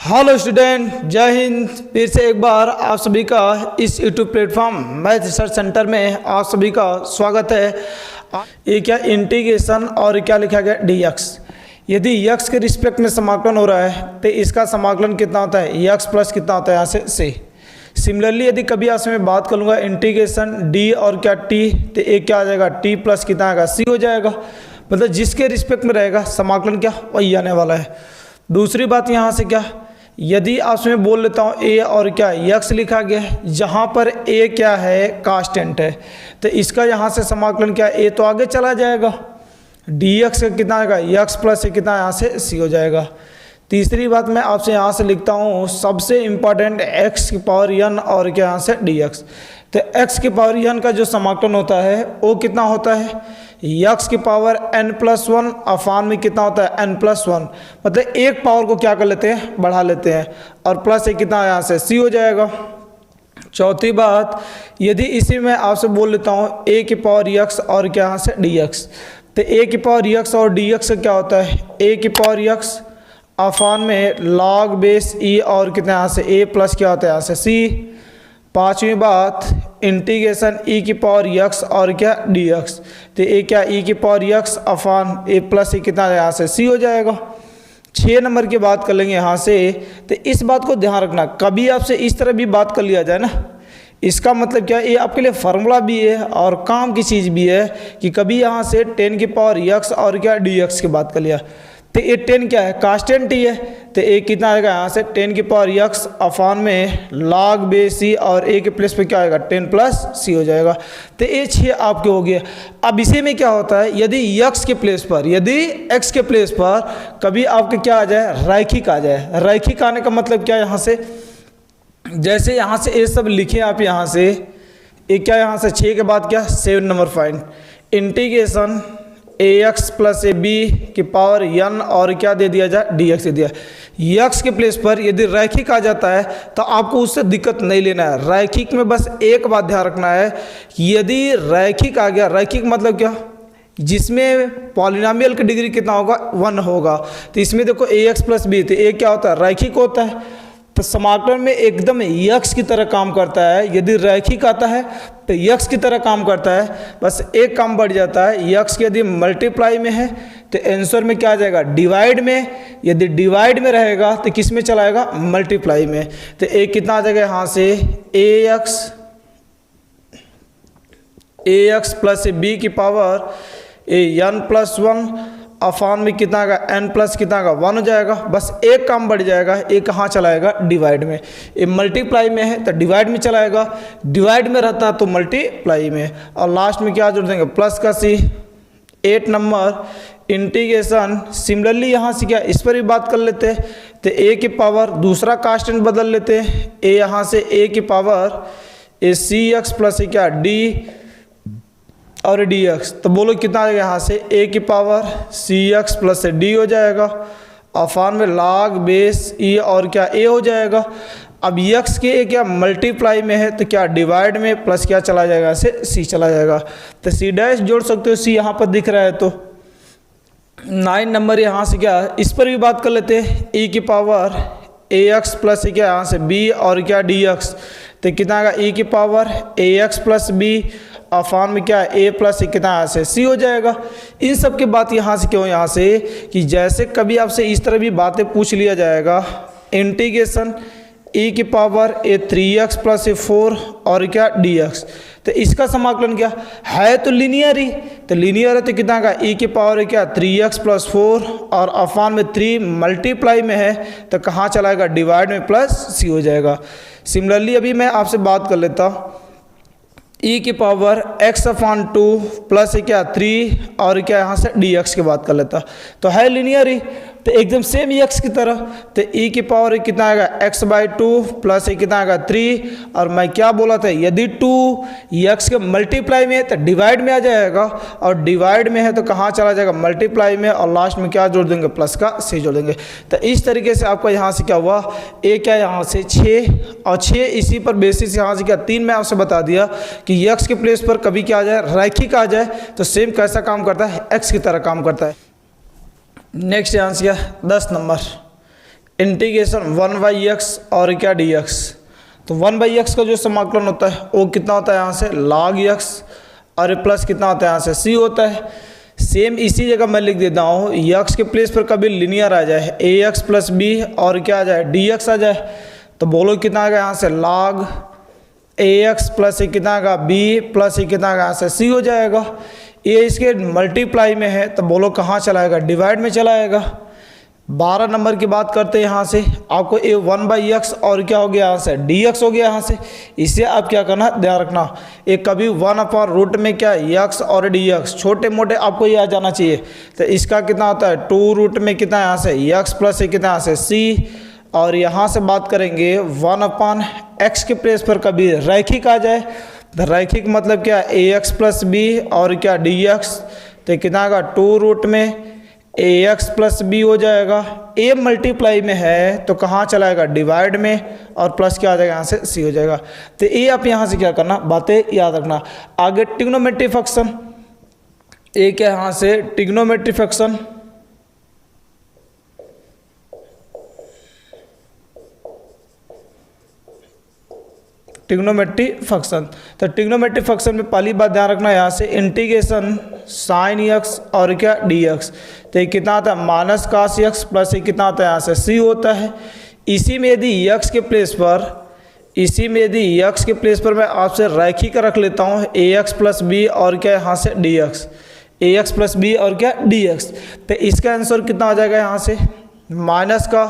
Hello student, जय हिंद। फिर से एक बार आप सभी का इस YouTube platform math research centre में आप सभी का स्वागत है। ये क्या इंटीग्रेशन और क्या लिखा गया dx। यदि x के रिस्पेक्ट में समाकलन हो रहा है तो इसका समाकलन कितना होता है, x प्लस कितना होता है यहाँ से c। सिमिलरली यदि कभी आपसे मैं बात करूँगा इंटीग्रेशन d और क्या t, तो एक क्या आ जाएगा t प्लस कितना आएगा c हो जाएगा। मतलब जिसके रिस्पेक्ट में रहेगा समाकलन क्या वही आने वाला है। दूसरी बात यहाँ से क्या, यदि आपसे मैं बोल लेता हूँ a और क्या x लिखा गया है, जहाँ पर a क्या है कांस्टेंट है, तो इसका यहाँ से समाकलन क्या a तो आगे चला जाएगा, dx का कितना आएगा x प्लस कितना यहाँ से c हो जाएगा। तीसरी बात मैं आपसे यहाँ से लिखता हूँ सबसे इम्पॉर्टेंट x की पावर n और क्या यहाँ से dx। तो x की पावर n का जो समाकलन होता है वो कितना होता है, x की पावर n+1 अफान में कितना होता है n+1। मतलब एक पावर को क्या कर लेते हैं, बढ़ा लेते हैं, और प्लस एक कितना यहाँ से c हो जाएगा। चौथी बात, यदि इसी में आपसे बोल लेता हूँ a की पावर x और क्या यहाँ से dx, तो a की पावर x और dx का क्या होता है, a की पावर x अफान में log बेस e और कितना यहाँ से a प्लस क्या होता है यहाँ से c। पांचवी बात, इंटीग्रेशन e की पावर x और क्या dx, तो ए क्या e की power x upon a plus कितना यहाँ से c हो जाएगा। 6 नंबर की बात कर लेंगे यहाँ से। तो इस बात को ध्यान रखना, कभी आपसे इस तरह भी बात कर लिया जाए ना, इसका मतलब क्या है, ये आपके लिए फार्मूला भी है और काम की चीज़ भी है कि कभी यहाँ से 10 की पावर x और क्या dx की बात कर लिया, तो ये 10 क्या है कांस्टेंट ही है, तो एक कितना आएगा यहाँ से 10 की पावर x अफान में log बेस c और a के प्लेस पे क्या आएगा 10 प्लस c हो जाएगा। तो ये 6 आपके हो गए। अब इसी में क्या होता है, यदि x के प्लेस पर, यदि x के प्लेस पर कभी आपके क्या आ जाए रैखिक आ जाए। रैखिक आने का मतलब क्या, यहाँ से जैसे यहाँ से ये सब लिखे आप, यहाँ से एक क्या यहाँ से 6 के बाद क्या 7 number find integration ax plus ab की पावर n और क्या दे दिया जाए dx दे दिया। x के प्लेस पर यदि रैखिक आ जाता है तो आपको उससे दिक्कत नहीं लेना है। रैखिक में बस एक बात ध्यान रखना है कि यदि रैखिक आ गया, रैखिक मतलब क्या, जिसमें पॉलिनोमियल की डिग्री कितना होगा 1 होगा, तो इसमें देखो ax प्लस b, तो a क्या होता है रैखिक होता है, तो समाकलन में एकदम x की तरह काम करता है। यदि रैखिक आता है तो x की तरह काम करता है, बस एक काम बढ़ जाता है, x यदि मल्टीप्लाई में है तो आंसर में क्या आ जाएगा डिवाइड में, यदि डिवाइड में रहेगा तो किस में चला जाएगा मल्टीप्लाई में। तो एक कितना आ जाएगा यहाँ से ax प्लस b की पावर n+1 अफान में कितना आएगा n प्लस कितना आएगा 1 हो जाएगा। बस एक काम बढ़ जाएगा, एक कहाँ चलाएगा डिवाइड में, ये मल्टीप्लाई में है तो डिवाइड में चलाएगा, डिवाइड में रहता है तो मल्टीप्लाई में, और लास्ट में क्या जोड़ देंगे प्लस का c। 8 नंबर इंटीग्रेशन, सिमिलरली यहाँ से क्या इस पर भी बात कर लेते हैं, तो a की पावर दूसरा कांस्टेंट बदल लेते हैं, a यहाँ से a की पावर cx प्लस क्या d और dx, तो बोलो कितना आएगा यहाँ से a की पावर cx प्लस d हो जाएगा, अफान में log बेस e और क्या a हो जाएगा। अब x के क्या मल्टीप्लाई में है तो क्या डिवाइड में, प्लस क्या चला जाएगा से c चला जाएगा, तो c डैश जोड़ सकते हो, c यहाँ पर दिख रहा है। तो 9 नंबर यहाँ से क्या इस पर भी बात कर लेते हैं, e की पावर ax प्लस क्या यहाँ से b और क्या dx, तो कितना आएगा e की power ax plus b upon में क्या a प्लस कितना यहाँ से c हो जाएगा। इन सब की बात यहाँ से क्यों, यहाँ से कि जैसे कभी आपसे इस तरह भी बातें पूछ लिया जाएगा, इंटीग्रेशन e की पावर a3x प्लस 4 और क्या dx, तो इसका समाकलन क्या है, तो लीनियर ही, तो लीनियर है तो कितना का e की पावर क्या 3x प्लस 4 और अफान में 3 मल्टीप्लाई में है तो कहाँ चलाएगा डिवाइड में प्लस c हो जाएगा। सिमिलरली अभी मैं आपसे बात कर लेता हूँ, e की पावर x अफान 2 प्लस क्या 3 और क्या यहाँ से dx की बात कर लेता, तो है लीनियर ही, तो एकदम सेम x की तरह, तो e की पावर कितना आएगा x/2 प्लस कितना आएगा 3, और मैं क्या बोला था यदि 2 x के मल्टीप्लाई में है तो डिवाइड में आ जाएगा, और डिवाइड में है तो कहाँ चला जाएगा मल्टीप्लाई में, और लास्ट में क्या जोड़ देंगे प्लस का c जोड़ देंगे। तो इस तरीके से आपका यहाँ से क्या हुआ, a क्या यहाँ से 6 और 6 इसी पर बेसिस यहाँ से क्या 3 में आपसे बता दिया कि x के प्लेस पर कभी क्या आ जाए रैखिक आ जाए तो सेम कैसा काम करता है x की तरह काम करता है। Next answer 10 number integration 1/x और क्या dx। तो 1/x का जो समाकलन होता है वो कितना होता है यहाँ से log x और प्लस कितना होता है यहाँ से c होता है। सेम इसी जगह मैं लिख देता हूँ x के प्लेस पर कभी लिनियर आ जाए ax प्लस b और क्या आ जाए dx आ जाए, तो बोलो कितना आएगा यहाँ से log ax प्लस कितना आएगा b प्लस कितना आएगा यहाँ से c हो जाएगा। ये इसके मल्टीप्लाई में है तो बोलो कहाँ चलाएगा, डिवाइड में चलाएगा। 12 नंबर की बात करते हैं यहाँ से, आपको ये 1/x और क्या हो गया यहाँ से dx हो गया यहाँ से। इसे आप क्या करना ध्यान रखना, एक कभी 1/रूट में क्या x और dx छोटे मोटे आपको ये आ जाना चाहिए। तो इसका कितना होता है 2 रूट में कितना यहाँ से x प्लस कितना यहाँ से c, और यहाँ से बात करेंगे 1/x के प्लेस पर कभी रैखिक आ जाए, तो रैखिक मतलब क्या ax प्लस b और क्या dx, तो कितना आएगा 2 रूट में ax प्लस b हो जाएगा। a मल्टीप्लाई में है तो कहाँ चलाएगा डिवाइड में, और प्लस क्या आ जाएगा यहाँ से c हो जाएगा। तो ये आप यहाँ से क्या करना बातें याद रखना। आगे ट्रिग्नोमेट्री फंक्शन, ये क्या यहाँ से ट्रिग्नोमेट्री फंक्शन, ट्रिग्नोमेट्री फंक्शन। तो ट्रिग्नोमेट्री फंक्शन में पहली बात ध्यान रखना यहाँ से इंटीग्रेशन साइन x और क्या dx, तो ये कितना आता है माइनस कास x प्लस ये कितना आता है यहाँ से c होता है। इसी में यदि x के प्लेस पर मैं आपसे रैखिक रख लेता हूँ ax प्लस b और क्या यहाँ से dx, ax प्लस b और क्या dx, तो इसका आंसर कितना आ जाएगा यहाँ से माइनस का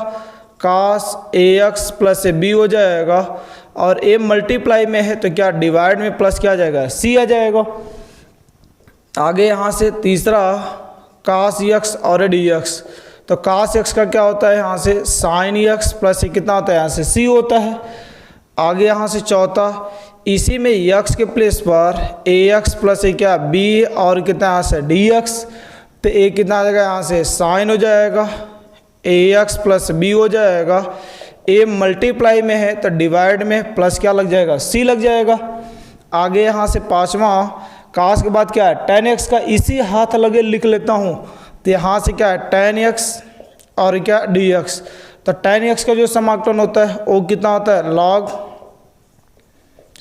कास ax प्लस b हो जाएगा, और a मल्टीप्लाई में है तो क्या डिवाइड में प्लस क्या आ जाएगा c आ जाएगा। आगे यहाँ से तीसरा कास x और dx, तो कास x का क्या होता है यहाँ से साइन x प्लस कितना होता है यहाँ से c होता है। आगे यहाँ से चौथा, इसी में x के प्लेस पर ax प्लस क्या b और कितना यहाँ से dx, तो a कितना आ जाएगा यहाँ से साइन हो जाएगा ax प्लस b हो जाएगा। a मल्टीप्लाई में है तो डिवाइड में प्लस क्या लग जाएगा c लग जाएगा। आगे यहाँ से पाँचवा कास के बाद क्या है tan x का इसी हाथ लगे लिख लेता हूँ, तो यहाँ से क्या है tan x और क्या dx, तो tan x का जो समाकलन होता है वो कितना होता है log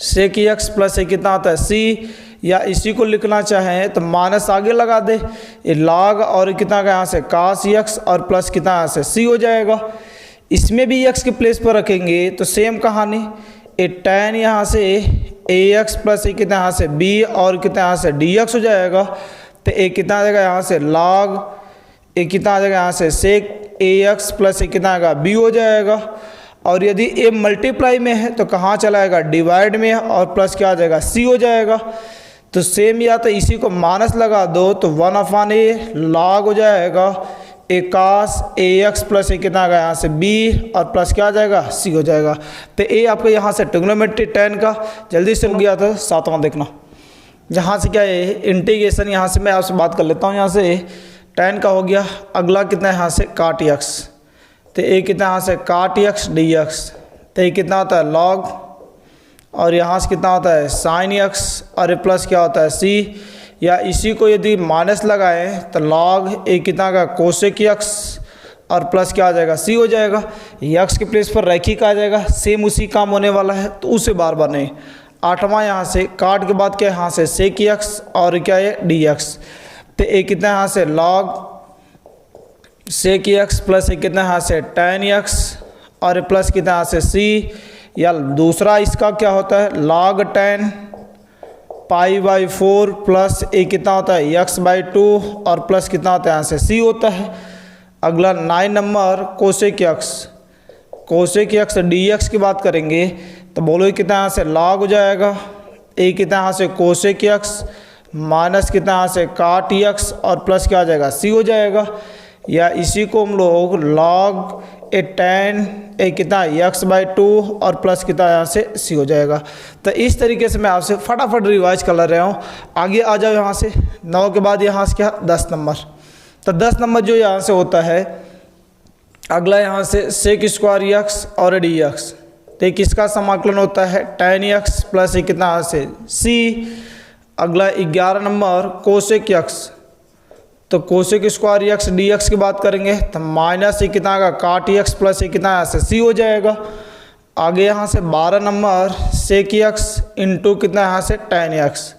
sec x प्लस कितना होता है c, या इसी को लिखना चाहें तो माइनस आगे लगा दे, ये log और कितना का यहाँ से कास x और प्लस कितना यहाँ से c हो जाएगा। इसमें भी x के प्लेस पर रखेंगे तो सेम कहानी, ए tan यहाँ से ax प्लस कितना यहाँ से b और कितना यहाँ से dx हो जाएगा, तो a कितना आ जाएगा यहाँ से log a कितना आ जाएगा यहाँ से sec ax प्लस कितना आएगा b हो जाएगा। और यदि a मल्टीप्लाई में है तो कहाँ चलाएगा डिवाइड में, और प्लस क्या आ जाएगा c हो जाएगा। तो सेम या तो इसी को माइनस लगा दो तो 1/a log हो जाएगा ए कास ax प्लस कितना आ गया यहाँ से b और प्लस क्या आ जाएगा c हो जाएगा। तो ए आपको यहाँ से ट्रिग्नोमेट्री tan का जल्दी से हो गया था। सातवां देखना, यहाँ से क्या है इंटीग्रेशन, यहाँ से मैं आपसे बात कर लेता हूँ। यहाँ से tan का हो गया, अगला कितना है यहाँ से काट x, तो ए कितना यहाँ से काट x dx, तो ये कितना होता है log, और यहाँ से कितना होता है साइन x और प्लस क्या होता है c, या इसी को यदि माइनस लगाएं तो log ए कितना का कोसेक x और प्लस क्या आ जाएगा c हो जाएगा। x के प्लेस पर रैखिक आ जाएगा, सेम उसी काम होने वाला है तो उसे बार बार नहीं। आठवां यहाँ से काट के बाद क्या यहाँ से सेक x और क्या है dx, तो ए कितना यहाँ से log सेक x प्लस कितना यहाँ से tan x और प्लस कितना यहाँ से c, या दूसरा इसका क्या होता है log tan π/4 प्लस ए कितना होता है x/2 और प्लस कितना होता है यहाँ से c होता है। अगला 9 नंबर कोसेक x dx की बात करेंगे तो बोलो कितना यहाँ से log हो जाएगा, ए कितना यहाँ से कोसेक x माइनस कितना यहाँ से काट x और प्लस क्या आ जाएगा c हो जाएगा। या इसी को हम लोग log ए tan ए कितना x/2 और प्लस कितना यहाँ से c हो जाएगा। तो इस तरीके से मैं आपसे फटाफट रिवाइज कर रहा हूँ। आगे आ जाओ यहाँ से 9 के बाद यहाँ से क्या 10 नंबर, तो 10 नंबर जो यहाँ से होता है अगला यहाँ से सेक स्क्वायर x और dx, तो किसका समाकलन होता है tan x प्लस कितना यहाँ से c। अगला 11 नंबर कोसेक x तो cosec square x D x की बात करेंगे तो माइनस ये कितना आएगा काट एक्स प्लस ये कितना यहाँ से सी हो जाएगा। आगे यहाँ से 12 नंबर सेक एक्स इंटू कितना यहाँ से tan एक्स,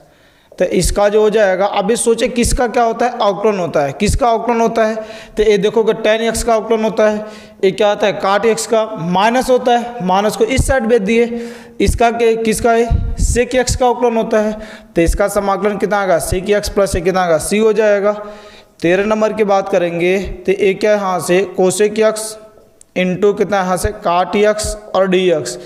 तो इसका जो हो जाएगा। अभी सोचे किसका क्या होता है, अवकलन होता है। किसका अवकलन होता है, तो ये देखोगे tan एक्स का अवकलन होता है। ये क्या होता है, काट एक्स का माइनस होता है, माइनस को इस साइड भेज दिए। इसका के किसका है, सेक एक्स का अवकलन होता है, तो इसका समाकलन कितना आएगा सेक एक्स प्लस ये कितना आएगा सी हो जाएगा। 13 नंबर की बात करेंगे तो ये क्या है यहाँ से कोसेक एक्स इंटू कितना यहाँ से काट एक्स और डी एक्स,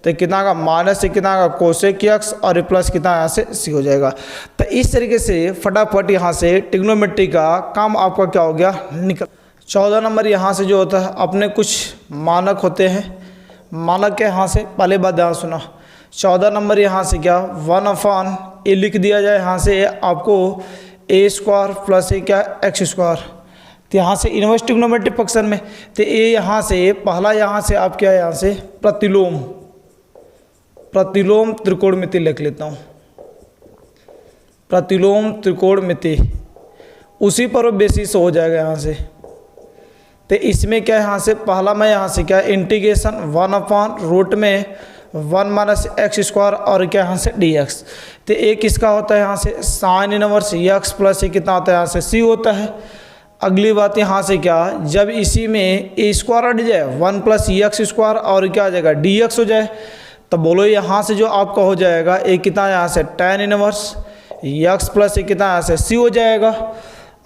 तो कितना का माइनस से कितना का कोसेक एक्स और प्लस कितना यहाँ से सी हो जाएगा। तो इस तरीके से फटाफट यहाँ से ट्रिग्नोमेट्री का काम आपका क्या हो गया निकल। 14 नंबर यहाँ से जो होता है अपने कुछ मानक होते हैं। मानक के यहाँ से पहले बात ध्यान सुना। 14 नंबर यहाँ से क्या 1/a लिख दिया जाए, यहाँ से आपको a स्क्वायर प्लस ए क्या एक्स स्क्वायर, तो यहाँ से इनवर्स ट्रिग्नोमेट्रिक फंक्शन में तो ये यहाँ से पहला यहाँ से आप क्या यहाँ से प्रतिलोम त्रिकोणमिति लिख लेता हूँ। प्रतिलोम त्रिकोणमिति उसी पर बेसिस हो जाएगा यहाँ से। तो इसमें क्या यहाँ से पहला मैं यहाँ से क्या इंटीग्रेशन 1/रूट में 1 माइनस एक्स स्क्वायर और क्या यहाँ से डी एक्स, तो एक इसका होता है यहाँ से साइन इनवर्स एक्स प्लस ये कितना होता है यहाँ से सी होता है। अगली बात यहाँ से क्या जब इसी में ए स्क्वायर हट जाए 1 प्लस एक्स स्क्वायर और क्या आ जाएगा डी एक्स हो जाए, तो बोलो यहाँ से जो आपका हो जाएगा एक कितना यहाँ से tan इनवर्स एक्स प्लस एक कितना यहाँ से सी हो जाएगा।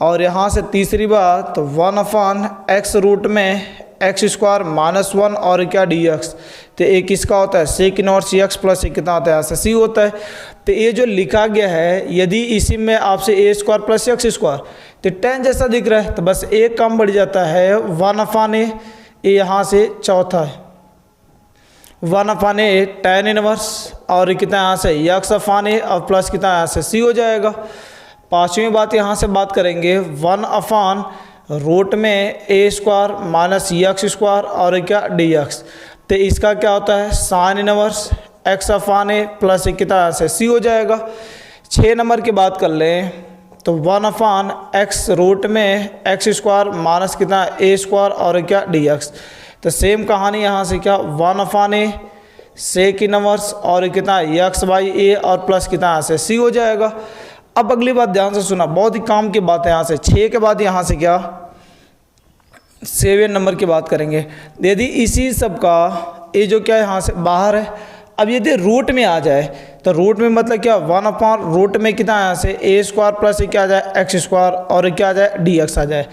और यहाँ से तीसरी बात तो 1/x रूट में एक्स स्क्वायर माइनस 1 और क्या डी एक्स, तो एक इसका होता है सेक इनवर्स एक्स प्लस एक कितना होता है यहाँ से सी होता है। तो ये जो लिखा गया है यदि इसी में आपसे ए स्क्वायर प्लस एक्स स्क्वायर तो tan जैसा दिख रहा है, तो बस एक कम बढ़ जाता है 1/a, ये यहाँ से चौथा है 1/a tan इनवर्स और कितना यहाँ से x/a और प्लस कितना यहाँ से सी हो जाएगा। पाँचवीं बात यहाँ से बात करेंगे 1/रूट में a square minus x square और क्या डी एक्स, तो इसका क्या होता है साइन इनवर्स x/a प्लस कितना यहाँ से सी हो जाएगा। 6 नंबर की बात कर लें तो 1/x रूट में एक्स स्क्वायर माइनस कितना a स्क्वायर और क्या डी एक्स, तो सेम कहानी यहाँ से क्या 1/a सेक इनवर्स और कितना x/a और प्लस कितना यहाँ से सी हो जाएगा। अब अगली बात ध्यान से सुना, बहुत ही काम की बात है। यहाँ से 6 के बाद यहाँ से क्या 7 नंबर की बात करेंगे। यदि इसी सब का ये जो क्या यहाँ से बाहर है, अब यदि रूट में आ जाए तो रूट में मतलब क्या 1/रूट में कितना यहाँ से ए स्क्वायर प्लस क्या आ जाए एक्स स्क्वायर और क्या आ जाए डी एक्स आ जाए,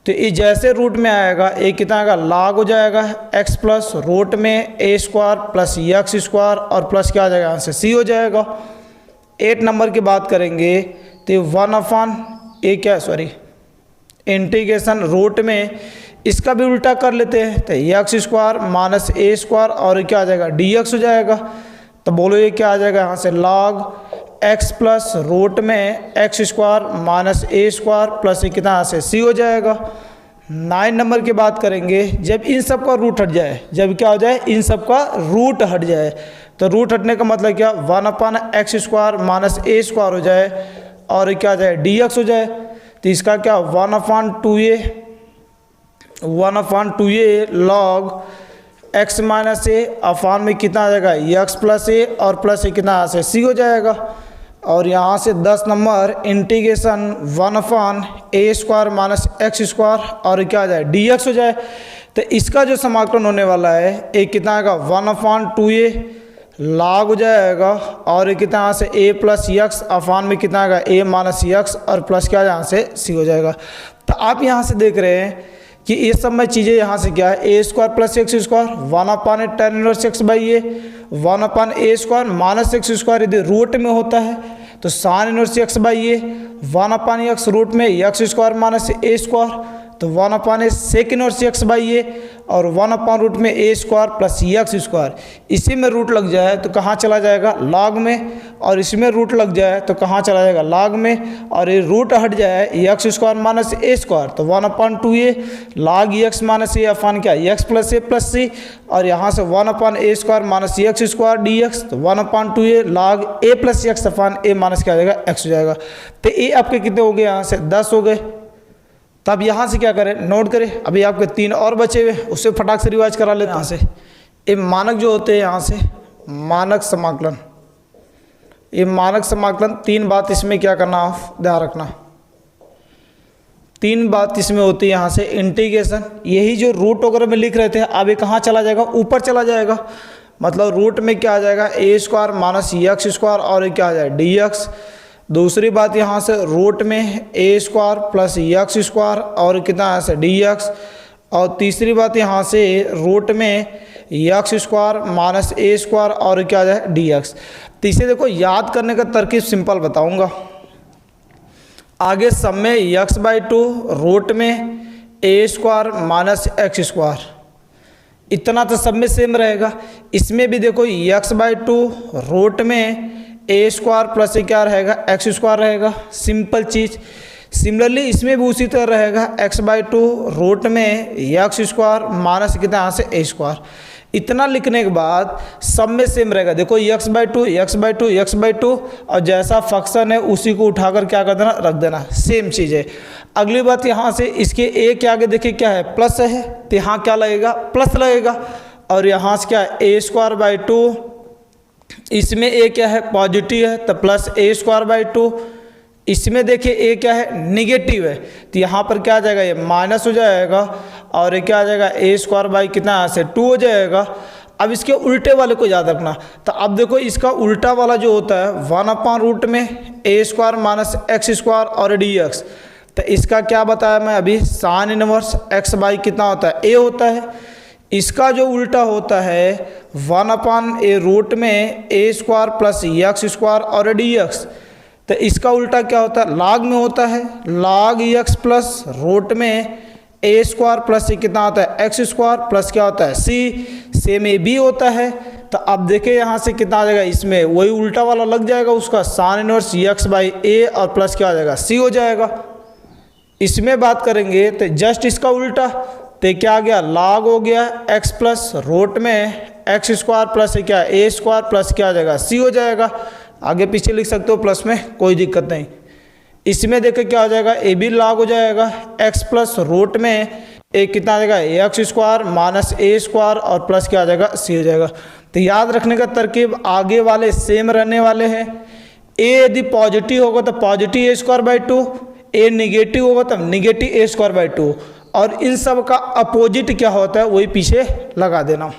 तो ये जैसे रूट में आएगा ये कितना आएगा लाग हो जाएगा x प्लस रूट में a square plus x square और प्लस क्या आ जाएगा यहाँ से सी हो जाएगा। 8 नंबर की बात करेंगे तो 1/a क्या सॉरी इंटीग्रेशन रूट में इसका भी उल्टा कर लेते हैं, तो x square minus a square और क्या आ जाएगा डी एक्स हो जाएगा। तो बोलो ये क्या आ जाएगा यहाँ से लॉग x प्लस रूट में x square minus a square plus कितना यहाँ से सी हो जाएगा। 9 नंबर की बात करेंगे जब इन सब का रूट हट जाए, जब क्या हो जाए इन सब का रूट हट जाए, तो रूट हटने का मतलब क्या 1/x square minus a square हो जाए और क्या आ जाए डी एक्स हो जाए, तो इसका क्या 1/2a लॉग x माइनस ए अफान में कितना आ जाएगा x प्लस ए और प्लस ए कितना यहाँ से सी हो जाएगा। और यहाँ से 10 number integration 1/a square minus x square और क्या आ जाए डी एक्स हो जाए, तो इसका जो समाकलन होने वाला है एक कितना आएगा 1/2a लॉग हो जाएगा और ये कितना यहाँ से a प्लस एक्स अफान में कितना आएगा a माइनस एक्स और प्लस क्या यहाँ से सी हो जाएगा। तो आप यहाँ से देख रहे हैं कि ये सब में चीज़ें यहाँ से क्या है a square plus x square 1/a tan inverse x/a 1/a square minus x square यदि रूट में होता है तो sine inverse x/a 1/x root में x square minus a square, तो 1/a सेक इनवर्स x/a और 1/रूट में a square plus x square, इसी में रूट लग जाए तो कहाँ चला जाएगा लॉग में, और इसमें रूट लग जाए तो कहाँ चला जाएगा लॉग में, और ये रूट हट जाए x square minus a square तो 1/2a लॉग एक्स माइनस ए अफान क्या एक्स प्लस ए प्लस सी, और यहाँ से 1/a square minus x square D x, तो 1/2a लॉग ए प्लस एक्स अफान ए माइनस क्या हो जाएगा एक्स हो जाएगा। तो ये आपके कितने हो गए यहाँ से 10 हो गए। तब यहाँ से क्या करें, नोट करें। अभी आपके 3 और बचे हुए, उससे फटाक से रिवाइज करा लेते हैं। यहाँ से ये मानक जो होते हैं, यहाँ से मानक समाकलन, ये मानक समाकलन 3 बात इसमें क्या करना, आप ध्यान रखना। 3 बात इसमें होती है। यहाँ से इंटीग्रेशन, यही जो रूट वगैरह में लिख रहे थे, अब ये कहाँ चला जाएगा, ऊपर चला जाएगा। मतलब रूट में क्या आ जाएगा, ए स्क्वायर माइनस एक्स स्क्वायर, और ये क्या आ जाएगा डी एक्स। दूसरी बात यहाँ से रूट में a square plus x square, और कितना यहाँ से डी एक्स। और तीसरी बात यहाँ से रूट में x square minus a square, और क्या आ जाए डी एक्स। तो इसे देखो याद करने का तरकीब सिंपल बताऊंगा। आगे सब में x/2 रूट में a square minus x square, इतना तो सब में सेम रहेगा। इसमें भी देखो x/2 रूट में ए स्क्वायर प्लस क्या रहेगा, एक्स स्क्वायर रहेगा, सिंपल चीज़। सिमिलरली इसमें भी उसी तरह रहेगा, x/2 रूट में एक्स स्क्वायर माइनस कितना यहाँ से ए स्क्वायर। इतना लिखने के बाद सब में सेम रहेगा। देखो x/2 x/2 x/2, और जैसा फंक्शन है उसी को उठाकर क्या कर देना, रख देना, सेम चीज़ है। अगली बात यहाँ से इसके a के आगे देखिए क्या है, प्लस है, तो यहाँ क्या लगेगा, प्लस लगेगा। और यहाँ से क्या है, a²/2, इसमें a क्या है, पॉजिटिव है, तो प्लस a²/2। इसमें देखिए a क्या है, निगेटिव है, तो यहाँ पर क्या आ जाएगा, ये माइनस हो जाएगा, और ये क्या आ जाएगा a² कितना यहाँ से 2 हो जाएगा। अब इसके उल्टे वाले को याद रखना। तो अब देखो इसका उल्टा वाला जो होता है 1/रूट में a² माइनस एक्स स्क्वायर और डी एक्स। तो इसका क्या बताया मैं अभी, साइन इनवर्स x/ कितना होता है, a होता है। इसका जो उल्टा होता है 1/a रूट में a² प्लस एक्स स्क्वायर और डी एक्स। तो इसका उल्टा क्या होता है, लाग में होता है, लाग एक्स प्लस रूट में a² प्लस कितना होता है, एक्स स्क्वायर प्लस क्या होता है c, सेम ए बी होता है। तो अब देखिए यहाँ से कितना आ जाएगा, इसमें वही उल्टा वाला लग जाएगा उसका, साइन इनवर्स x/a और प्लस क्या आ जाएगा, c हो जाएगा। इसमें बात करेंगे तो जस्ट इसका उल्टा, तो क्या आ गया, लाग हो गया x प्लस रूट में एक्स स्क्वायर प्लस क्या a² प्लस क्या आ जाएगा, c हो जाएगा। आगे पीछे लिख सकते हो प्लस में, कोई दिक्कत नहीं। इसमें देखो क्या हो जाएगा, ए बी लाग हो जाएगा, x प्लस रूट में ए कितना आ जाएगा, x square minus a square और प्लस क्या आ जाएगा, c हो जाएगा। तो याद रखने का तरकीब, आगे वाले सेम रहने वाले हैं। a यदि पॉजिटिव होगा तो पॉजिटिव a²/2, a निगेटिव होगा तो निगेटिव a²/2, और इन सब का अपोजिट क्या होता है वही पीछे लगा देना।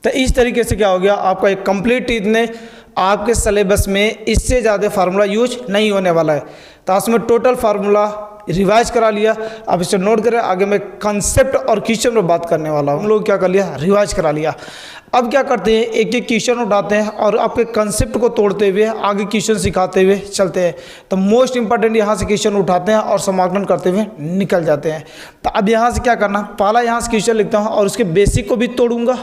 तो इस तरीके से क्या हो गया, आपका एक कंप्लीट इतने आपके सिलेबस में इससे ज़्यादा फार्मूला यूज नहीं होने वाला है। तो उसमें टोटल फार्मूला रिवाइज करा लिया। अब इसे नोट करें, आगे मैं कंसेप्ट और क्वेश्चन में बात करने वाला हूँ। हम लोग क्या कर लिया, रिवाइज करा लिया। अब क्या करते हैं, एक एक क्वेश्चन उठाते हैं और आपके कंसेप्ट को तोड़ते हुए आगे क्वेश्चन सिखाते हुए चलते हैं। तो मोस्ट इंपॉर्टेंट यहाँ से क्वेश्चन उठाते हैं और समाकलन करते हुए निकल जाते हैं। तो अब यहाँ से क्या करना, पहला यहाँ से क्वेश्चन लिखता हूँ और उसके बेसिक को भी तोड़ूंगा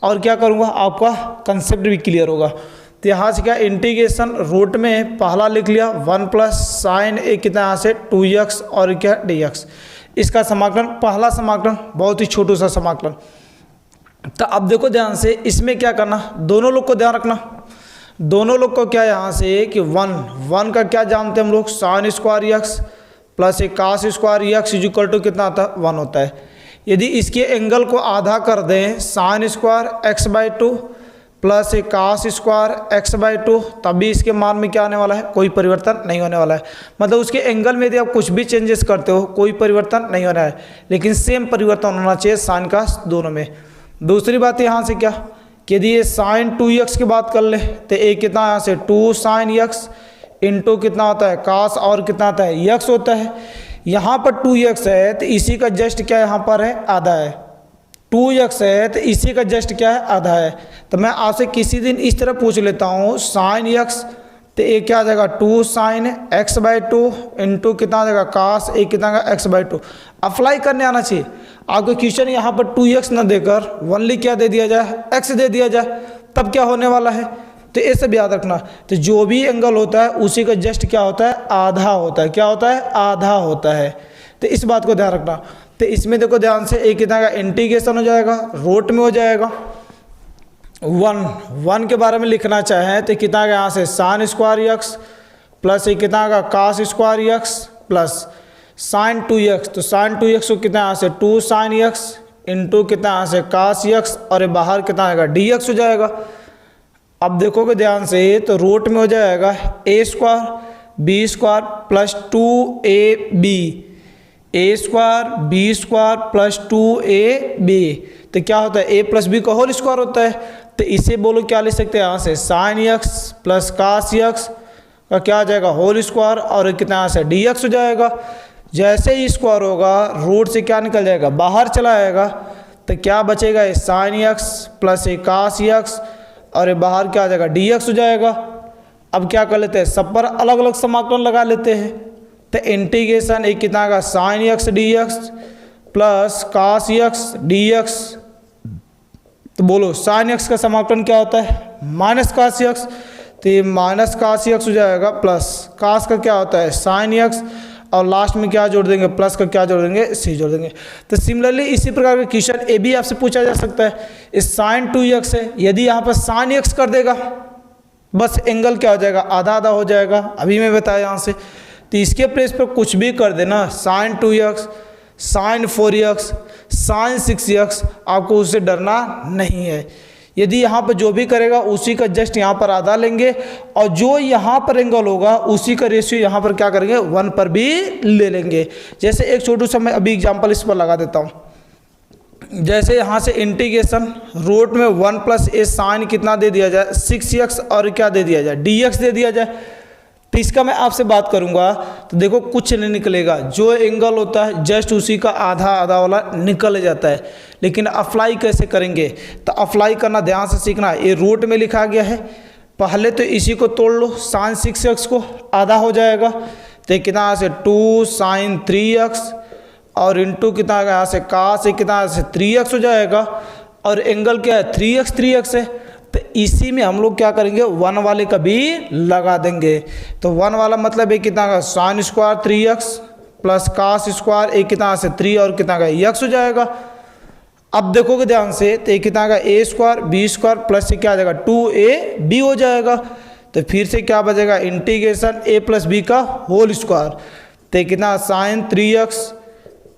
और क्या करूँगा, आपका कंसेप्ट भी क्लियर होगा। तो यहाँ से क्या, इंटीग्रेशन रूट में पहला लिख लिया 1 प्लस साइन ए कितना यहाँ से 2x और क्या dx। इसका समाकलन, पहला समाकलन बहुत ही छोटू सा समाकलन। तो अब देखो ध्यान से, इसमें क्या करना, दोनों लोग को ध्यान रखना। दोनों लोग को क्या यहाँ से कि 1 का क्या जानते हैं हम लोग, साइन स्क्वायर एक्स प्लस एक cos square x equal to कितना आता है, 1 होता है। यदि इसके एंगल को आधा कर दें, साइन स्क्वायर x/2 प्लस एक कास स्क्वायर x/2, तब भी इसके मान में क्या आने वाला है, कोई परिवर्तन नहीं होने वाला है। मतलब उसके एंगल में यदि आप कुछ भी चेंजेस करते हो कोई परिवर्तन नहीं होना है, लेकिन सेम परिवर्तन होना चाहिए साइन का दोनों में। दूसरी बात यहाँ से क्या, कि यदि ये साइन 2x की बात कर ले तो एक कितना यहाँ से 2 साइन x इंटू कितना होता है कास और कितना आता है x होता है। यहाँ पर 2x है तो इसी का जस्ट क्या यहाँ पर है, आधा है। 2x है तो इसी का जस्ट क्या है, आधा है। तो मैं आपसे किसी दिन इस तरह पूछ लेता हूँ, साइन x तो एक क्या आ जाएगा 2 साइन x/2 इंटू कितना आ जाएगा कास एक कितना का x/2। अप्लाई करने आना चाहिए आपको। क्वेश्चन यहाँ पर 2x न देकर ओनली क्या दे दिया जाए, x दे दिया जाए, तब क्या होने वाला है। तो ये सब याद रखना। तो जो भी एंगल होता है उसी का जस्ट क्या होता है, आधा होता है। क्या होता है, आधा होता है। तो इस बात को ध्यान रखना। तो इसमें देखो ध्यान से, एक कितना का इंटीग्रेशन हो जाएगा, रूट में हो जाएगा 1 के बारे में लिखना चाहें तो कितना का यहाँ से साइन स्क्वायर एक्स प्लस एक कितना का cos square x plus sine 2x, तो साइन 2x को कितना यहाँ से 2 साइन x इंटू कितना यहाँ से cos x, और ये बाहर कितना आएगा dx हो जाएगा। अब देखोगे ध्यान से तो रूट में हो जाएगा a square B square plus 2ab, a square B square plus 2ab, तो क्या होता है a प्लस बी का होल स्क्वायर होता है। तो इसे बोलो क्या ले सकते हैं यहाँ से sine x plus cos x का क्या आ जाएगा होल स्क्वायर, और कितना यहाँ से dx हो जाएगा। जैसे ही स्क्वायर होगा रूट से क्या निकल जाएगा बाहर चला आएगा, तो क्या बचेगा ये साइन x प्लस ये cos x, और ये बाहर क्या आ जाएगा dx हो जाएगा। अब क्या कर लेते हैं सब पर अलग अलग समाकलन लगा लेते हैं, तो इंटीग्रेशन एक कितना का sine x dx plus cos x dx, तो बोलो साइन x का समाकलन क्या होता है माइनस cos x, तो ये माइनस cos x हो जाएगा प्लस cos का क्या होता है साइन x, और लास्ट में क्या जोड़ देंगे प्लस का क्या जोड़ देंगे c जोड़ देंगे। तो सिमिलरली इसी प्रकार का क्वेश्चन ए भी आपसे पूछा जा सकता है। इस साइन 2x है, यदि यहाँ पर साइन x कर देगा बस एंगल क्या हो जाएगा आधा आधा हो जाएगा, अभी मैं बताया यहाँ से। तो इसके प्लेस पर कुछ भी कर देना sign 2x, sign 4x, sign 6x, आपको उससे डरना नहीं है। यदि यहाँ पर जो भी करेगा उसी का जस्ट यहाँ पर आधा लेंगे, और जो यहाँ पर एंगल होगा उसी का रेशियो यहाँ पर क्या करेंगे 1 पर भी ले लेंगे। जैसे एक छोटू सा मैं अभी एग्जांपल इस पर लगा देता हूँ। जैसे यहाँ से इंटीग्रेशन रूट में 1 प्लस ए साइन कितना दे दिया जाए 6x, और क्या दे दिया जाए dx दे दिया जाए। तो इसका मैं आपसे बात करूंगा तो देखो कुछ नहीं निकलेगा, जो एंगल होता है जस्ट उसी का आधा आधा वाला निकल जाता है। लेकिन अप्लाई कैसे करेंगे, तो अप्लाई करना ध्यान से सीखना। ये रूट में लिखा गया है, पहले तो इसी को तोड़ लो, साइन 6x को आधा हो जाएगा, तो कितना से 2 साइन 3x, और इंटू कितना यहाँ से cos कितना से 3x हो जाएगा, और एंगल क्या है 3x है। तो इसी में हम लोग क्या करेंगे 1 वाले का भी लगा देंगे। तो 1 वाला मतलब एक कितना का sine square 3x plus cos square एक कितना से 3 और कितना का x हो जाएगा। अब देखोगे ध्यान से तो एक कितना का a square B square plus से क्या आ जाएगा 2ab हो जाएगा। तो फिर से क्या बचेगा इंटीग्रेशन a प्लस बी का होल स्क्वायर, तो कितना sign 3x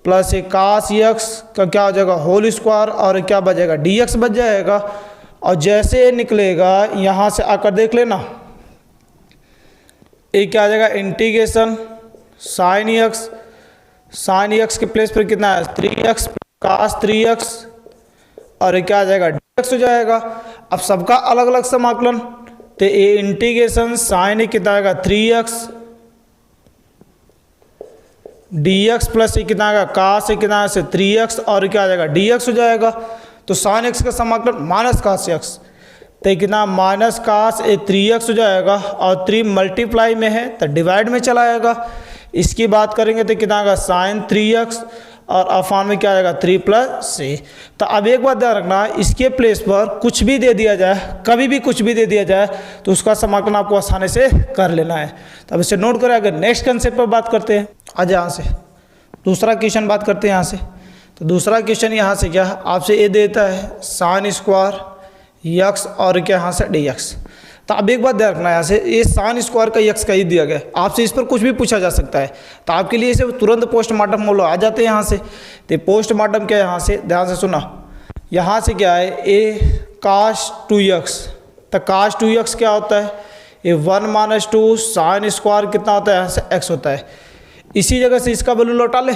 plus cos x का क्या हो जाएगा होल स्क्वायर, और क्या बचेगा dx बच जाएगा। और जैसे निकलेगा यहाँ से आकर देख लेना, एक क्या आ जाएगा इंटीग्रेशन साइन x के प्लेस पर कितना है 3x cos 3x, और क्या आ जाएगा dx हो जाएगा। अब सबका अलग अलग समाकलन, तो ये इंटीग्रेशन साइन कितना आएगा 3x dx प्लस कितना आएगा cos कितना से 3x, और क्या आ जाएगा dx हो जाएगा। तो साइन x का समाकलन माइनस cos x, तो कितना माइनस cos 3x हो जाएगा, और 3 मल्टीप्लाई में है तो डिवाइड में चला आएगा। इसकी बात करेंगे तो कितना आएगा साइन 3x, और अफान में क्या आएगा 3 प्लस c। तो अब एक बात ध्यान रखना, इसके प्लेस पर कुछ भी दे दिया जाए, कभी भी कुछ भी दे दिया जाए तो उसका समाकलन आपको आसानी से कर लेना है। तो अब इसे नोट करें। अगर नेक्स्ट कंसेप्ट पर बात करते हैं, आज यहाँ से दूसरा क्वेश्चन बात करते हैं यहाँ से। तो दूसरा क्वेश्चन यहाँ से क्या आपसे ये देता है साइन स्क्वायर x और क्या यहाँ से dx। तो अब एक बात ध्यान रखना, यहाँ से ये साइन स्क्वायर का x का ही दिया गया, आपसे इस पर कुछ भी पूछा जा सकता है। तो आपके लिए इसे तुरंत पोस्टमार्टम मोड आ जाते हैं यहाँ से। तो पोस्टमार्टम क्या है यहाँ से ध्यान से सुना, यहाँ से क्या है a cos 2x। तो cos 2x क्या होता है ये 1 - 2 साइन स्क्वायर कितना होता है यहाँ से x होता है। इसी जगह से इसका वैल्यू लौटा ले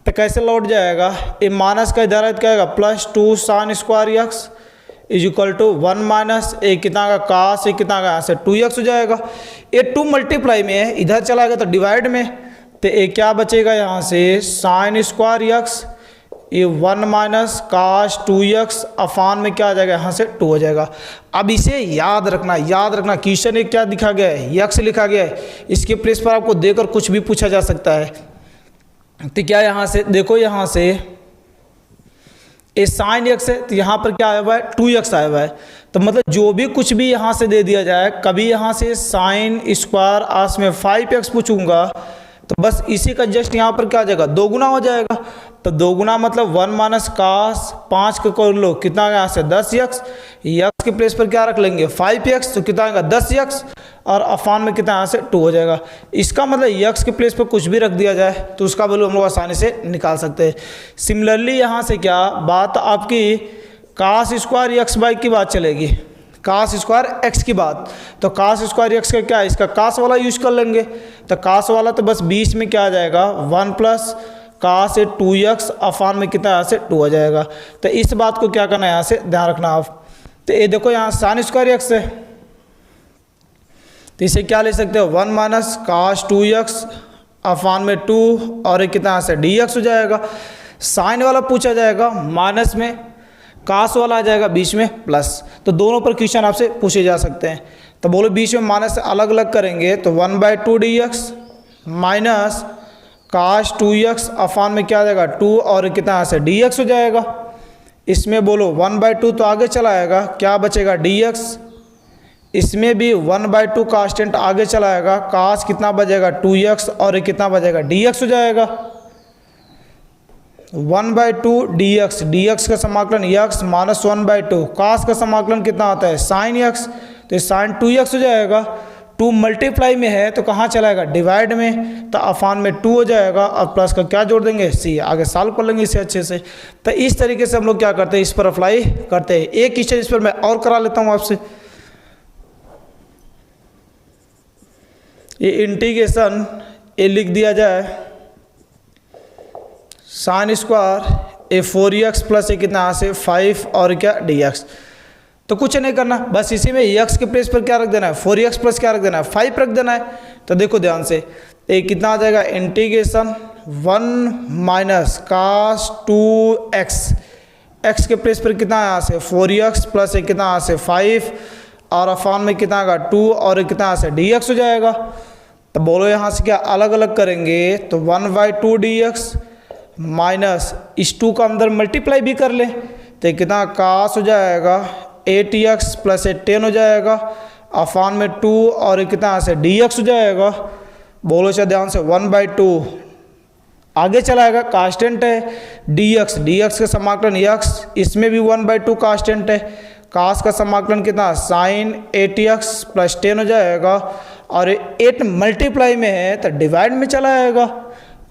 तो कैसे लौट जाएगा, ये माइनस का इधर क्या आएगा plus 2 sine square x is equal to 1 - एक कितना का cos एक कितना का यहाँ से 2x हो जाएगा। ये 2 मल्टीप्लाई में है, इधर चला गया तो डिवाइड में, तो एक क्या बचेगा यहाँ से साइन स्क्वायर x, ये 1 - cos 2x अफान में क्या आ जाएगा यहाँ से 2 हो जाएगा। अब इसे याद रखना क्वेश्चन एक क्या लिखा गया है x लिखा गया है, इसके प्लेस पर आपको देकर कुछ भी पूछा जा सकता है। तो क्या यहाँ से देखो, यहाँ से ये साइन x है तो यहाँ पर क्या आया हुआ है 2x आया हुआ है। तो मतलब जो भी कुछ भी यहाँ से दे दिया जाए, कभी यहाँ से साइन स्क्वायर आस में 5x पूछूंगा, तो बस इसी का जस्ट यहाँ पर क्या आ जाएगा, दोगुना हो जाएगा। तो दोगुना मतलब 1 माइनस कास 5 को कर लो, कितना आएगा यहाँ से 10x, यक्स के प्लेस पर क्या रख लेंगे 5x, तो कितना आएगा 10x, और अफान में कितना यहाँ से 2 हो जाएगा। इसका मतलब यक्स के प्लेस पर कुछ भी रख दिया जाए तो उसका वैल्यू हम लोग आसानी से निकाल सकते हैं। सिमिलरली यहाँ से क्या बात आपकी कास स्क्वायर एक्स बाई की बात चलेगी, कास स्क्वायर एक्स की बात, तो कास स्क्वायर एक्स का क्या है, इसका कास वाला यूज कर लेंगे। तो कास वाला तो बस बीच में क्या आ जाएगा 1 प्लस कास 2x अफान में कितना यहाँ से 2 आ जाएगा। तो इस बात को क्या करना है यहाँ से ध्यान रखना आप। तो ये देखो यहाँ साइन स्क्वायर एक्स है, तो इसे क्या ले सकते हो 1 माइनस कास 2x अफान में 2 और कितना यहाँ से dx हो जाएगा। साइन वाला पूछा जाएगा माइनस में, कास वाला आ जाएगा बीच में प्लस, तो दोनों पर क्वेश्चन आपसे पूछे जा सकते हैं। तो बोलो बीच में माइनस से अलग अलग करेंगे तो 1/2 dx माइनस काश 2x अफान में क्या आ जाएगा 2 और कितना यहाँ से dx हो जाएगा। इसमें बोलो 1/2 तो आगे चला आएगा, क्या बचेगा dx, इसमें भी 1/2 कांस्टेंट आगे चला आएगा, काश कितना बचेगा 2x और कितना बचेगा dx हो जाएगा। 1/2 dx, dx का समाकलन x माइनस 1/2, कास का समाकलन कितना होता है साइन x, तो साइन 2x हो जाएगा। 2 मल्टीप्लाई में है तो कहाँ चलाएगा डिवाइड में, तो अफान में 2 हो जाएगा और प्लस का क्या जोड़ देंगे c, आगे सॉल्व कर लेंगे इसे अच्छे से। तो इस तरीके से हम लोग क्या करते हैं इस पर अप्लाई करते हैं। एक क्वेश्चन इस पर मैं और करा लेता हूँ आपसे। ये इंटीग्रेशन ये लिख दिया जाए साइन स्क्वायर ए 4x प्लस कितना यहाँ से 5 और क्या dx, तो कुछ नहीं करना, बस इसी में x के प्लेस पर क्या रख देना है 4x प्लस क्या रख देना है 5 रख देना है। तो देखो ध्यान से ये कितना आ जाएगा integration 1 minus cos 2x, x के प्लेस पर कितना है यहाँ से 4x प्लस कितना यहाँ से 5 और अफान में कितना आएगा 2 और कितना यहाँ से dx हो जाएगा। तो बोलो यहाँ से क्या अलग अलग करेंगे तो 1/2 dx माइनस इस 2 का अंदर मल्टीप्लाई भी कर ले तो कितना कास हो जाएगा 8x प्लस 10 हो जाएगा, अफान में 2 और कितना यहाँ से dx हो जाएगा। बोलो अच्छा ध्यान से 1/2 आगे चलाएगा कांस्टेंट है dx का समाकलन x, इसमें भी 1/2 कांस्टेंट है, कास का समाकलन कितना साइन 8x प्लस 10 हो जाएगा और 8 मल्टीप्लाई में है तो डिवाइड में चला आएगा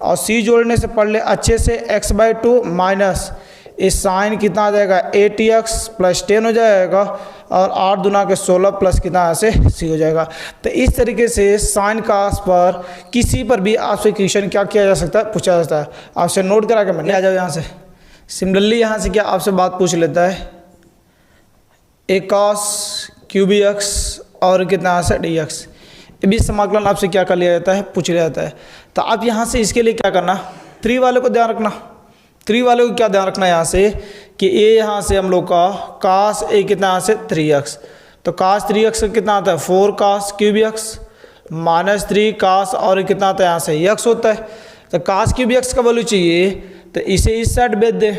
और c जोड़ने से पढ़ ले अच्छे से x/2 माइनस इस साइन कितना आ जाएगा 8x प्लस 10 हो जाएगा और 8 दूना के 16 प्लस कितना यहाँ से c हो जाएगा। तो इस तरीके से साइन कास पर किसी पर भी आपसे क्वेश्चन क्या किया जा सकता है पूछा जाता है। आपसे नोट करा के मैंने आ जाओ यहाँ से। सिमिलरली यहाँ से क्या आपसे बात पूछ लेता है ए cos क्यूब x और कितना यहाँ से dx, ये भी समाकलन आपसे क्या कर लिया जाता है पूछ लिया जाता है। तो आप यहाँ से इसके लिए क्या करना 3 वाले को ध्यान रखना, 3 वाले को क्या ध्यान रखना यहाँ से कि ये यहाँ से हम लोग का कास ए कितना यहाँ से 3x, तो कास 3x का कितना आता है 4 कास क्यूब x माइनस 3 कास और कितना आता है यहाँ से x होता है। तो कास क्यूब x का वैल्यू चाहिए तो इसे इस साइड भेज दे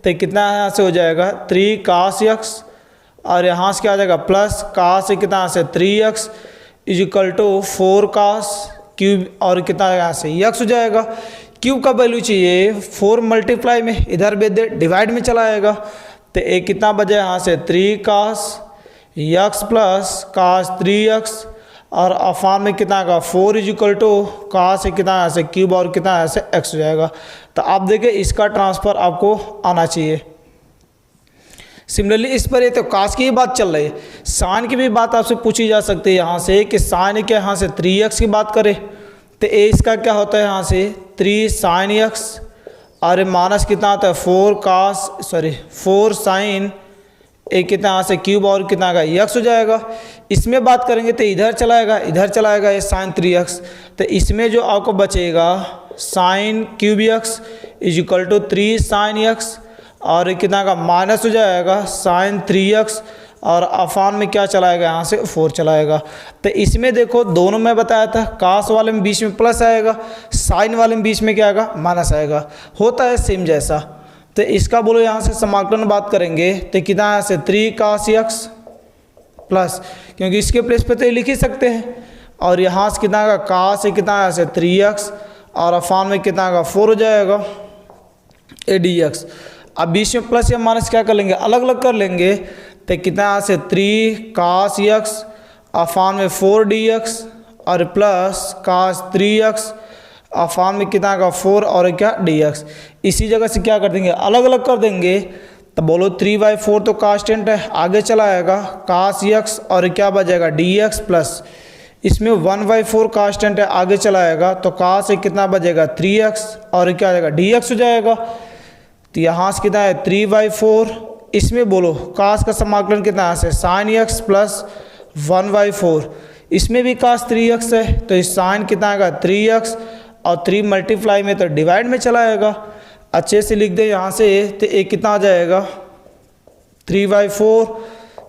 तो कितना यहाँ से हो जाएगा 3 कास x और यहाँ से क्या आ जाएगा प्लस कास से कितना यहाँ से 3x is equal to 4 cos cube और कितना यहाँ से x हो जाएगा। क्यूब का वैल्यू चाहिए 4 मल्टीप्लाई में इधर भेज दे डिवाइड में चला आएगा तो एक कितना बचे यहाँ से 3 कास x प्लस कास 3x और अफान में कितना आएगा 4 इजिकल टू कास से कितना यहाँ से क्यूब और कितना यहाँ से x हो जाएगा। तो आप देखिए इसका ट्रांसफ़र आपको आना चाहिए। सिमिलरली इस पर ये तो कास की ही बात चल रही है, साइन की भी बात आपसे पूछी जा सकती है यहाँ से कि साइन के यहाँ से 3x की बात करें तो ए इसका क्या होता है यहाँ से 3 साइन x और माइनस कितना आता है 4 साइन ए कितना यहाँ से क्यूब और कितना आएगा x हो जाएगा। इसमें बात करेंगे तो इधर चलाएगा ये साइन 3x, तो इसमें जो आपको बचेगा sine cube x is equal to 3 sine x और कितना का माइनस हो जाएगा साइन 3x और अफान में क्या चलाएगा यहाँ से 4 चलाएगा। तो इसमें देखो दोनों में बताया था कास वाले में बीच में प्लस आएगा, साइन वाले में बीच में क्या आएगा माइनस आएगा, होता है सेम जैसा। तो इसका बोलो यहाँ से समाकलन बात करेंगे तो कितना यहाँ से 3 कास x प्लस, क्योंकि इसके प्लेस पे तो ये लिख ही सकते हैं, और यहाँ से कितना का कास है कितना यहाँ से 3x और अफान में कितना आएगा 4 हो जाएगा ए डी एक्स। अब बीच में प्लस या माइनस क्या कर लेंगे, अलग अलग कर लेंगे, तो कितना यहाँ से 3 cos x अफान में 4 डी एक्स और प्लस cos 3x अफान में कितना आएगा 4 और क्या डी एक्स। इसी जगह से क्या कर देंगे, अलग अलग कर देंगे, तो बोलो 3/4 तो कांस्टेंट है, आगे चला आएगा cos x और क्या बचेगा डी एक्स प्लस इसमें 1/4 कांस्टेंट है, आगे चला आएगा तो cos से कितना बचेगा 3x और क्या आ जाएगा डी एक्स हो जाएगा। तो यहाँ से कितना है 3/4, इसमें बोलो cos का समाकलन कितना है से sin x प्लस 1/4, इसमें भी cos 3x है तो इस sin कितना आएगा 3x और 3 मल्टीप्लाई में तो डिवाइड में चला आएगा। अच्छे से लिख दे यहाँ से, तो एक कितना आ जाएगा 3/4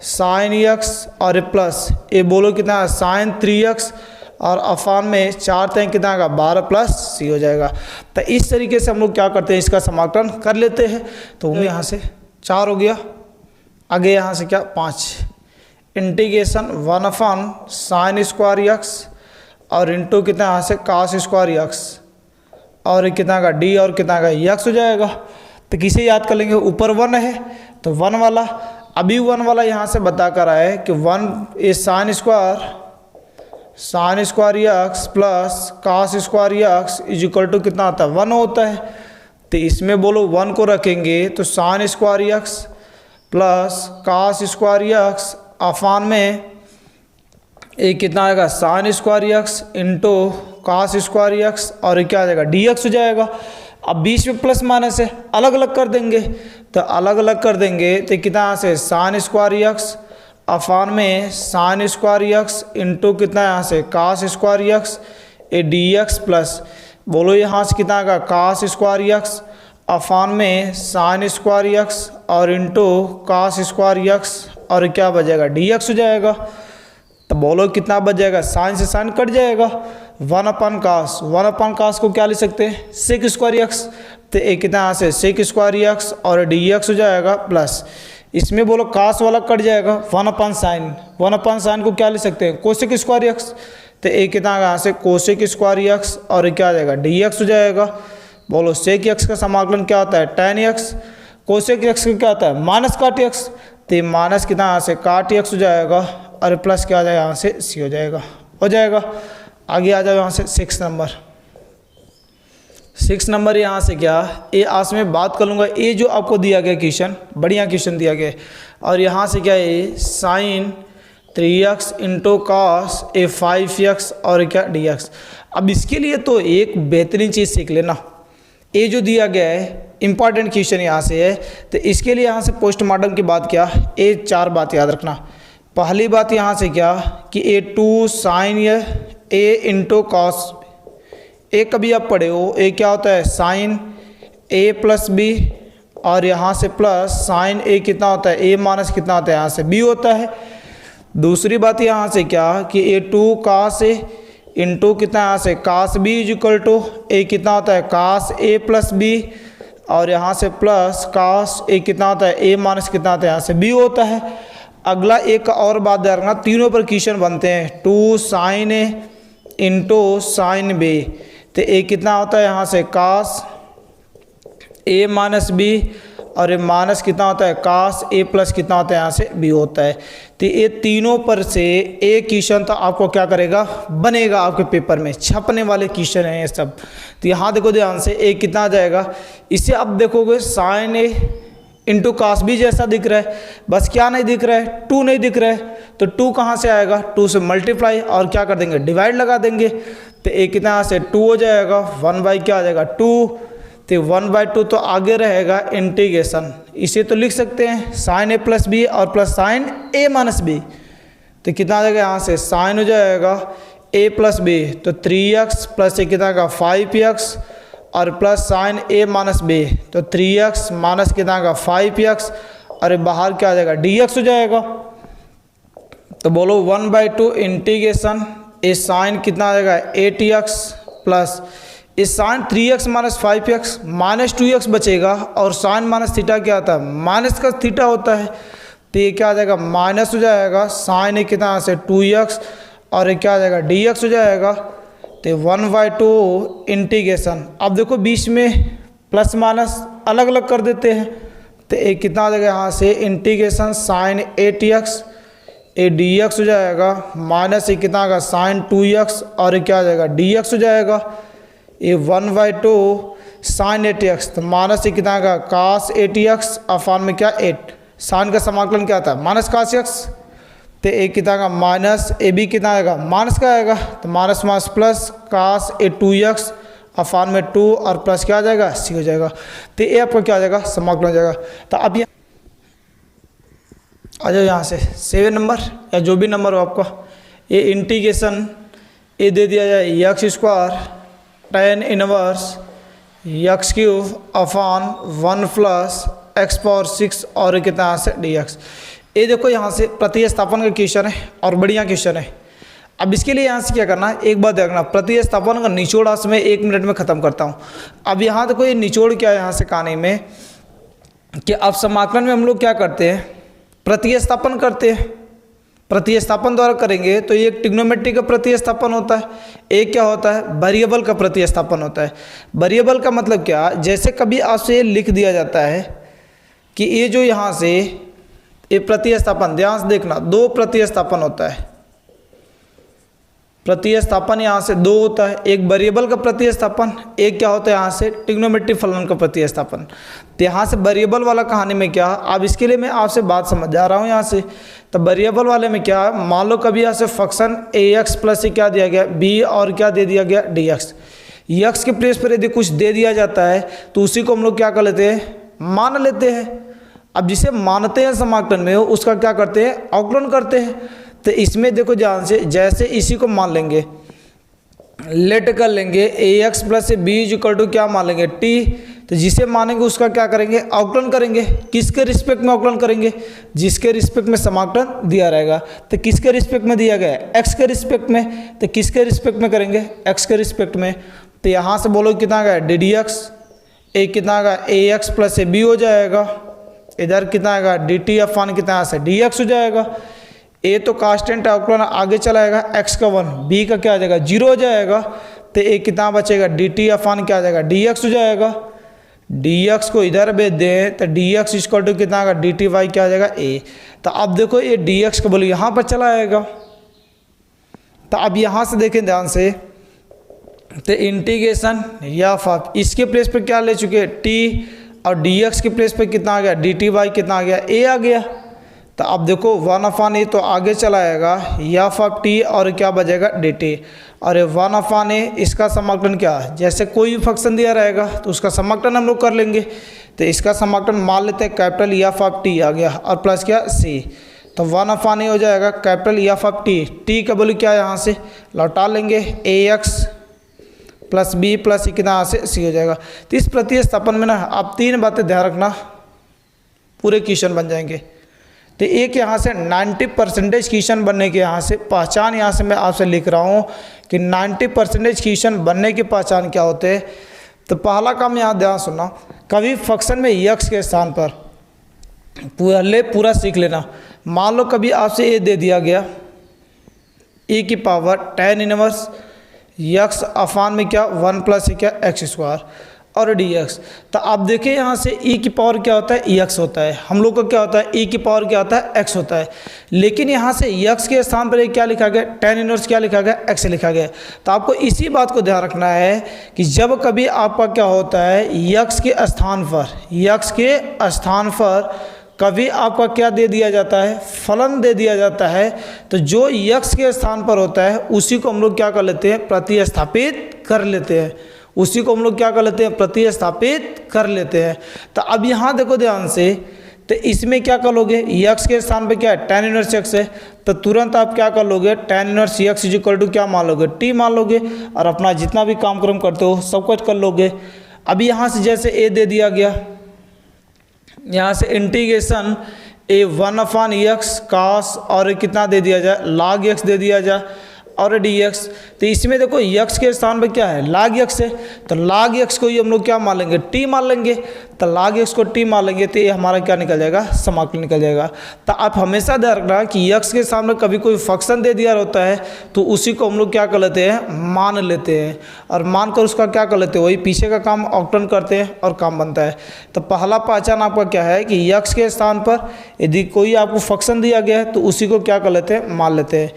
sin x और प्लस ये बोलो कितना है sin 3x और अफान में 4 तय कितना आएगा 12 प्लस c हो जाएगा। तो इस तरीके से हम लोग क्या करते हैं, इसका समाकलन कर लेते हैं। तो यहाँ से 4 हो गया, आगे यहाँ से क्या 5 इंटीग्रेशन 1/sin² x और इंटू कितना यहाँ से cos² x और कितना का d और कितना का x हो जाएगा। तो किसे याद कर लेंगे, ऊपर 1 है तो 1 वाला, अभी 1 वाला यहाँ से बता कर आया है कि 1 is sin² x plus cos² x is equal to कितना आता है 1 होता है। तो इसमें बोलो 1 को रखेंगे तो sin² x plus cos² x Affan में एक कितना आएगा sin² x into cos² x और क्या आ जाएगा डी एक्स हो जाएगा। अब बीच में प्लस माइनस है, अलग अलग कर देंगे, तो अलग अलग कर देंगे तो कितना यहाँ से sin² x अफान में sin² x इंटू कितना यहाँ से cos² x A D x plus बोलो यहाँ से कितना आएगा cos² x अफान में sin² x और इंटू cos² x और क्या बचेगा डी एक्स हो जाएगा। तो बोलो कितना बच जाएगा, साइन से साइन कट जाएगा, 1/cos को क्या लिख सकते हैं sec² x, तो एक कितना यहाँ से sec² x और डी एक्स हो जाएगा प्लस इसमें बोलो cos वाला कट जाएगा 1/sin को क्या लिख सकते हैं cosec² x, तो एक कितना यहाँ से cosec² x और क्या आ जाएगा डी एक्स हो जाएगा। बोलो sec x का समाकलन क्या होता है tan x, cosec x का क्या होता है माइनस काट x, तो माइनस कितना यहाँ से काट x हो जाएगा और प्लस क्या आ जाएगा यहाँ से c हो जाएगा। आगे आ जाओ यहाँ से 6 नंबर यहाँ से क्या ये आज मैं बात कर लूँगा, ये जो आपको दिया गया क्वेश्चन बढ़िया क्वेश्चन दिया गया और यहाँ से क्या है sin 3x into cos 5x और क्या dx। अब इसके लिए तो एक बेहतरीन चीज़ सीख लेना, ये जो दिया गया है इंपॉर्टेंट क्वेश्चन यहाँ से है, तो इसके लिए यहाँ से पोस्टमार्टम की बात क्या, ये 4 बात याद रखना। पहली बात यहाँ से क्या कि a2 sin a into cos, ए कभी आप पढ़े हो, ए क्या होता है sin a प्लस बी और यहाँ से प्लस sin a कितना होता है a माइनस कितना होता है यहाँ से b होता है। दूसरी बात यहाँ से क्या कि a2 cos a इंटू कितना यहाँ से cos b is equal to a कितना होता है cos a प्लस b और यहाँ से प्लस cos a कितना होता है a माइनस कितना होता है यहाँ से b होता है। अगला एक और बात ध्यान रखना, तीनों पर क्वेश्चन बनते हैं 2 sin a into sin b, तो a कितना होता है यहाँ से cos a माइनस b और ये माइनस कितना होता है cos a प्लस कितना होता है यहाँ से b होता है। तो ये तीनों पर से एक क्वेश्चन तो आपको क्या करेगा बनेगा, आपके पेपर में छपने वाले क्वेश्चन हैं ये सब। तो यहाँ देखो ध्यान से एक कितना आ जाएगा, इसे अब देखोगे sin a into cos b जैसा दिख रहा है, बस क्या नहीं दिख रहा है 2 नहीं दिख रहा है, तो 2 कहाँ से आएगा 2 से मल्टीप्लाई और क्या कर देंगे डिवाइड लगा देंगे, तो एक कितना यहाँ से 2 हो जाएगा 1 बाई क्या आ जाएगा 2, तो 1/2 तो आगे रहेगा इंटीग्रेशन, इसे तो लिख सकते हैं sin a प्लस बी और plus sin a minus B, तो कितना आ जाएगा यहाँ से sin हो जाएगा a प्लस बी तो 3x प्लस ये कितना का 5x और plus sin a minus B तो 3x माइनस कितना का 5x और बाहर क्या आ जाएगा dx हो जाएगा। तो बोलो 1/2 इंटीग्रेशन ए साइन कितना आ जाएगा 8x प्लस इस sign 3x minus 5x minus 2x बचेगा और साइन माइनस थीटा क्या होता है माइनस का थीटा होता है, तो ये क्या आ जाएगा माइनस हो जाएगा साइन ए कितना से 2x और ये क्या आ जाएगा dx हो जाएगा। तो 1/2 इंटीग्रेशन, अब देखो बीच में प्लस माइनस अलग अलग कर देते हैं, तो एक कितना आ जाएगा यहाँ से इंटीग्रेशन साइन 8x ए dx हो जाएगा, माइनस ये कितना आएगा साइन 2x और क्या आ जाएगा dx हो जाएगा, ये 1/2 साइन 8x, तो माइनस ये कितना आएगा cos 8x अफान में क्या 8, साइन का समाकलन क्या आता है माइनस cos x, तो एक कितना आएगा माइनस ए बी कितना आएगा माइनस का आएगा, तो माइनस माइनस प्लस cos ए 2x अफान में 2 और प्लस क्या आ जाएगा c हो जाएगा, तो ये आपका क्या आ जाएगा समाकलन हो जाएगा। तो अब ये आ जाओ यहाँ से 7 नंबर या जो भी नंबर हो आपका, ये इंटीग्रेशन ये दे दिया जाए x square tan inverse x cube upon 1 plus x power 6 और कितना यहाँ से dx। ये देखो यहाँ से प्रतिस्थापन का क्वेश्चन है और बढ़िया क्वेश्चन है। अब इसके लिए यहाँ से क्या करना है, एक बात देखना, प्रतिस्थापन का निचोड़ आज मैं 1 मिनट में ख़त्म करता हूँ। अब यहाँ देखो ये निचोड़ क्या है यहाँ से कहानी में कि अब समाकलन में हम लोग क्या करते हैं, प्रतिस्थापन करते हैं। प्रतिस्थापन द्वारा करेंगे तो एक ट्रिग्नोमेट्री का प्रतिस्थापन होता है, एक क्या होता है वेरिएबल का प्रतिस्थापन होता है। वेरिएबल का मतलब क्या, जैसे कभी आपसे लिख दिया जाता है कि ये जो यहाँ से ये प्रतिस्थापन, ध्यान से देखना, 2 प्रतिस्थापन होता है। प्रतिस्थापन यहाँ से 2 होता है, एक वेरिएबल का प्रतिस्थापन, एक क्या होता है यहाँ से ट्रिग्नोमेट्री फलन का प्रतिस्थापन। तो यहाँ से वेरिएबल वाला कहानी में क्या, अब इसके लिए मैं आपसे बात समझ जा रहा हूँ यहाँ से। तो वेरिएबल वाले में क्या, मान लो कभी यहाँ से फंक्शन ax प्लस से क्या दिया गया b और क्या दे दिया गया dx। x के प्लेस पर यदि कुछ दे दिया जाता है तो उसी को हम लोग क्या कर लेते हैं, मान लेते हैं। अब जिसे मानते हैं समाकलन में उसका क्या करते हैं, अवकलन करते हैं। तो इसमें देखो ध्यान से, जैसे इसी को मान लेंगे, लेट कर लेंगे ax प्लस से b इक्वल टू क्या मान लेंगे t, तो जिसे मानेंगे उसका क्या करेंगे, अवकलन करेंगे। किसके रिस्पेक्ट में अवकलन करेंगे, जिसके रिस्पेक्ट में समाकलन दिया रहेगा। तो किसके रिस्पेक्ट में दिया गया है, x के रिस्पेक्ट में, तो किसके रिस्पेक्ट में करेंगे, x के रिस्पेक्ट में। तो यहाँ से बोलो कितना आ गया ddx, एक कितना आ गया ax प्लस से b हो जाएगा, इधर कितना आएगा dt अफान कितना यहाँ से dx हो जाएगा। ए तो कांस्टेंट अवकलन आगे चलाएगा, x का 1, b का क्या आ जाएगा 0 हो जाएगा। तो एक कितना बचेगा dt अफान क्या आ जाएगा dx हो जाएगा। dx को इधर भेज दें तो dx इक्वल टू कितना आएगा dt वाई क्या आ जाएगा a। तो अब देखो ये dx का बोलो यहाँ पर चला आएगा। तो अब यहाँ से देखें ध्यान से, तो इंटीग्रेशन या फाफ इसके प्लेस पर क्या ले चुके t और dx के प्लेस पे कितना आ गया dt वाई कितना आ गया a आ गया। तो अब देखो 1 अफान ए तो आगे चला आएगा एफ ऑफ टी और क्या बचेगा dt, और 1 अफान ए इसका समाकलन क्या, जैसे कोई भी फंक्शन दिया रहेगा तो उसका समाकलन हम लोग कर लेंगे। तो इसका समाकलन मान लेते हैं कैपिटल एफ ऑफ टी आ गया और प्लस क्या सी, तो 1 अफान ए हो जाएगा कैपिटल एफ ऑफ टी का बोली क्या यहाँ से लौटा लेंगे ax प्लस बी प्लस कितना यहाँ से सी हो जाएगा। तो इस प्रतिस्थापन में ना आप 3 बातें ध्यान रखना, पूरे क्वेश्चन बन जाएंगे। तो एक यहाँ से 90% क्वेश्चन बनने के यहाँ से पहचान, यहाँ से मैं आपसे लिख रहा हूँ कि 90% क्वेश्चन बनने की पहचान क्या होते हैं। तो पहला काम यहाँ ध्यान सुनना, कभी फंक्शन में यक्स के स्थान पर पहले पूरा सीख लेना। मान लो कभी आपसे ये दे दिया गया e की power tan inverse x upon में क्या 1 प्लस क्या एक्स स्क्वायर और dx। तो आप देखिए यहाँ से e की पावर क्या होता है x होता है, हम लोग का क्या होता है e की पावर क्या होता है x होता है। लेकिन यहाँ से x के स्थान पर क्या लिखा गया, tan इनवर्स क्या लिखा गया x लिखा गया। तो आपको इसी बात को ध्यान रखना है कि जब कभी आपका क्या होता है x के स्थान पर कभी आपका क्या दे दिया जाता है, फलन दे दिया जाता है, तो जो x के स्थान पर होता है उसी को हम लोग क्या कर लेते हैं, प्रतिस्थापित कर लेते हैं। उसी को हम लोग क्या कर लेते हैं, प्रतिस्थापित कर लेते हैं। तो अब यहाँ देखो ध्यान से, तो इसमें क्या कर लोगे, x के स्थान पे क्या है tan इनवर्स x है, तो तुरंत आप क्या कर लोगे tan inverse x equal to क्या मान लोगे t मान लोगे, और अपना जितना भी काम क्रम करते हो सब कुछ कर लोगे। अभी यहाँ से जैसे a दे दिया गया, यहाँ से integration a 1 upon x cos और कितना दे दिया जाए log x दे दिया जाए, और dx। तो इसमें देखो x के स्थान पर क्या है, log x है, तो log x को ही हम लोग क्या मान लेंगे, t मान लेंगे। तो log x को t मान लेंगे तो ये हमारा क्या निकल जाएगा, समाकलन निकल जाएगा। तो आप हमेशा ध्यान रखना कि x के सामने कभी कोई फंक्शन दे दिया होता है तो उसी को हम लोग क्या कर लेते हैं, मान लेते हैं, और मान कर उसका क्या कर लेते हैं, वही पीछे का काम ऑक्टन करते हैं और काम बनता है। तो पहला पहचान आपका क्या है कि x के स्थान पर यदि कोई आपको फंक्शन दिया गया है तो उसी को क्या कर लेते हैं, मान लेते हैं।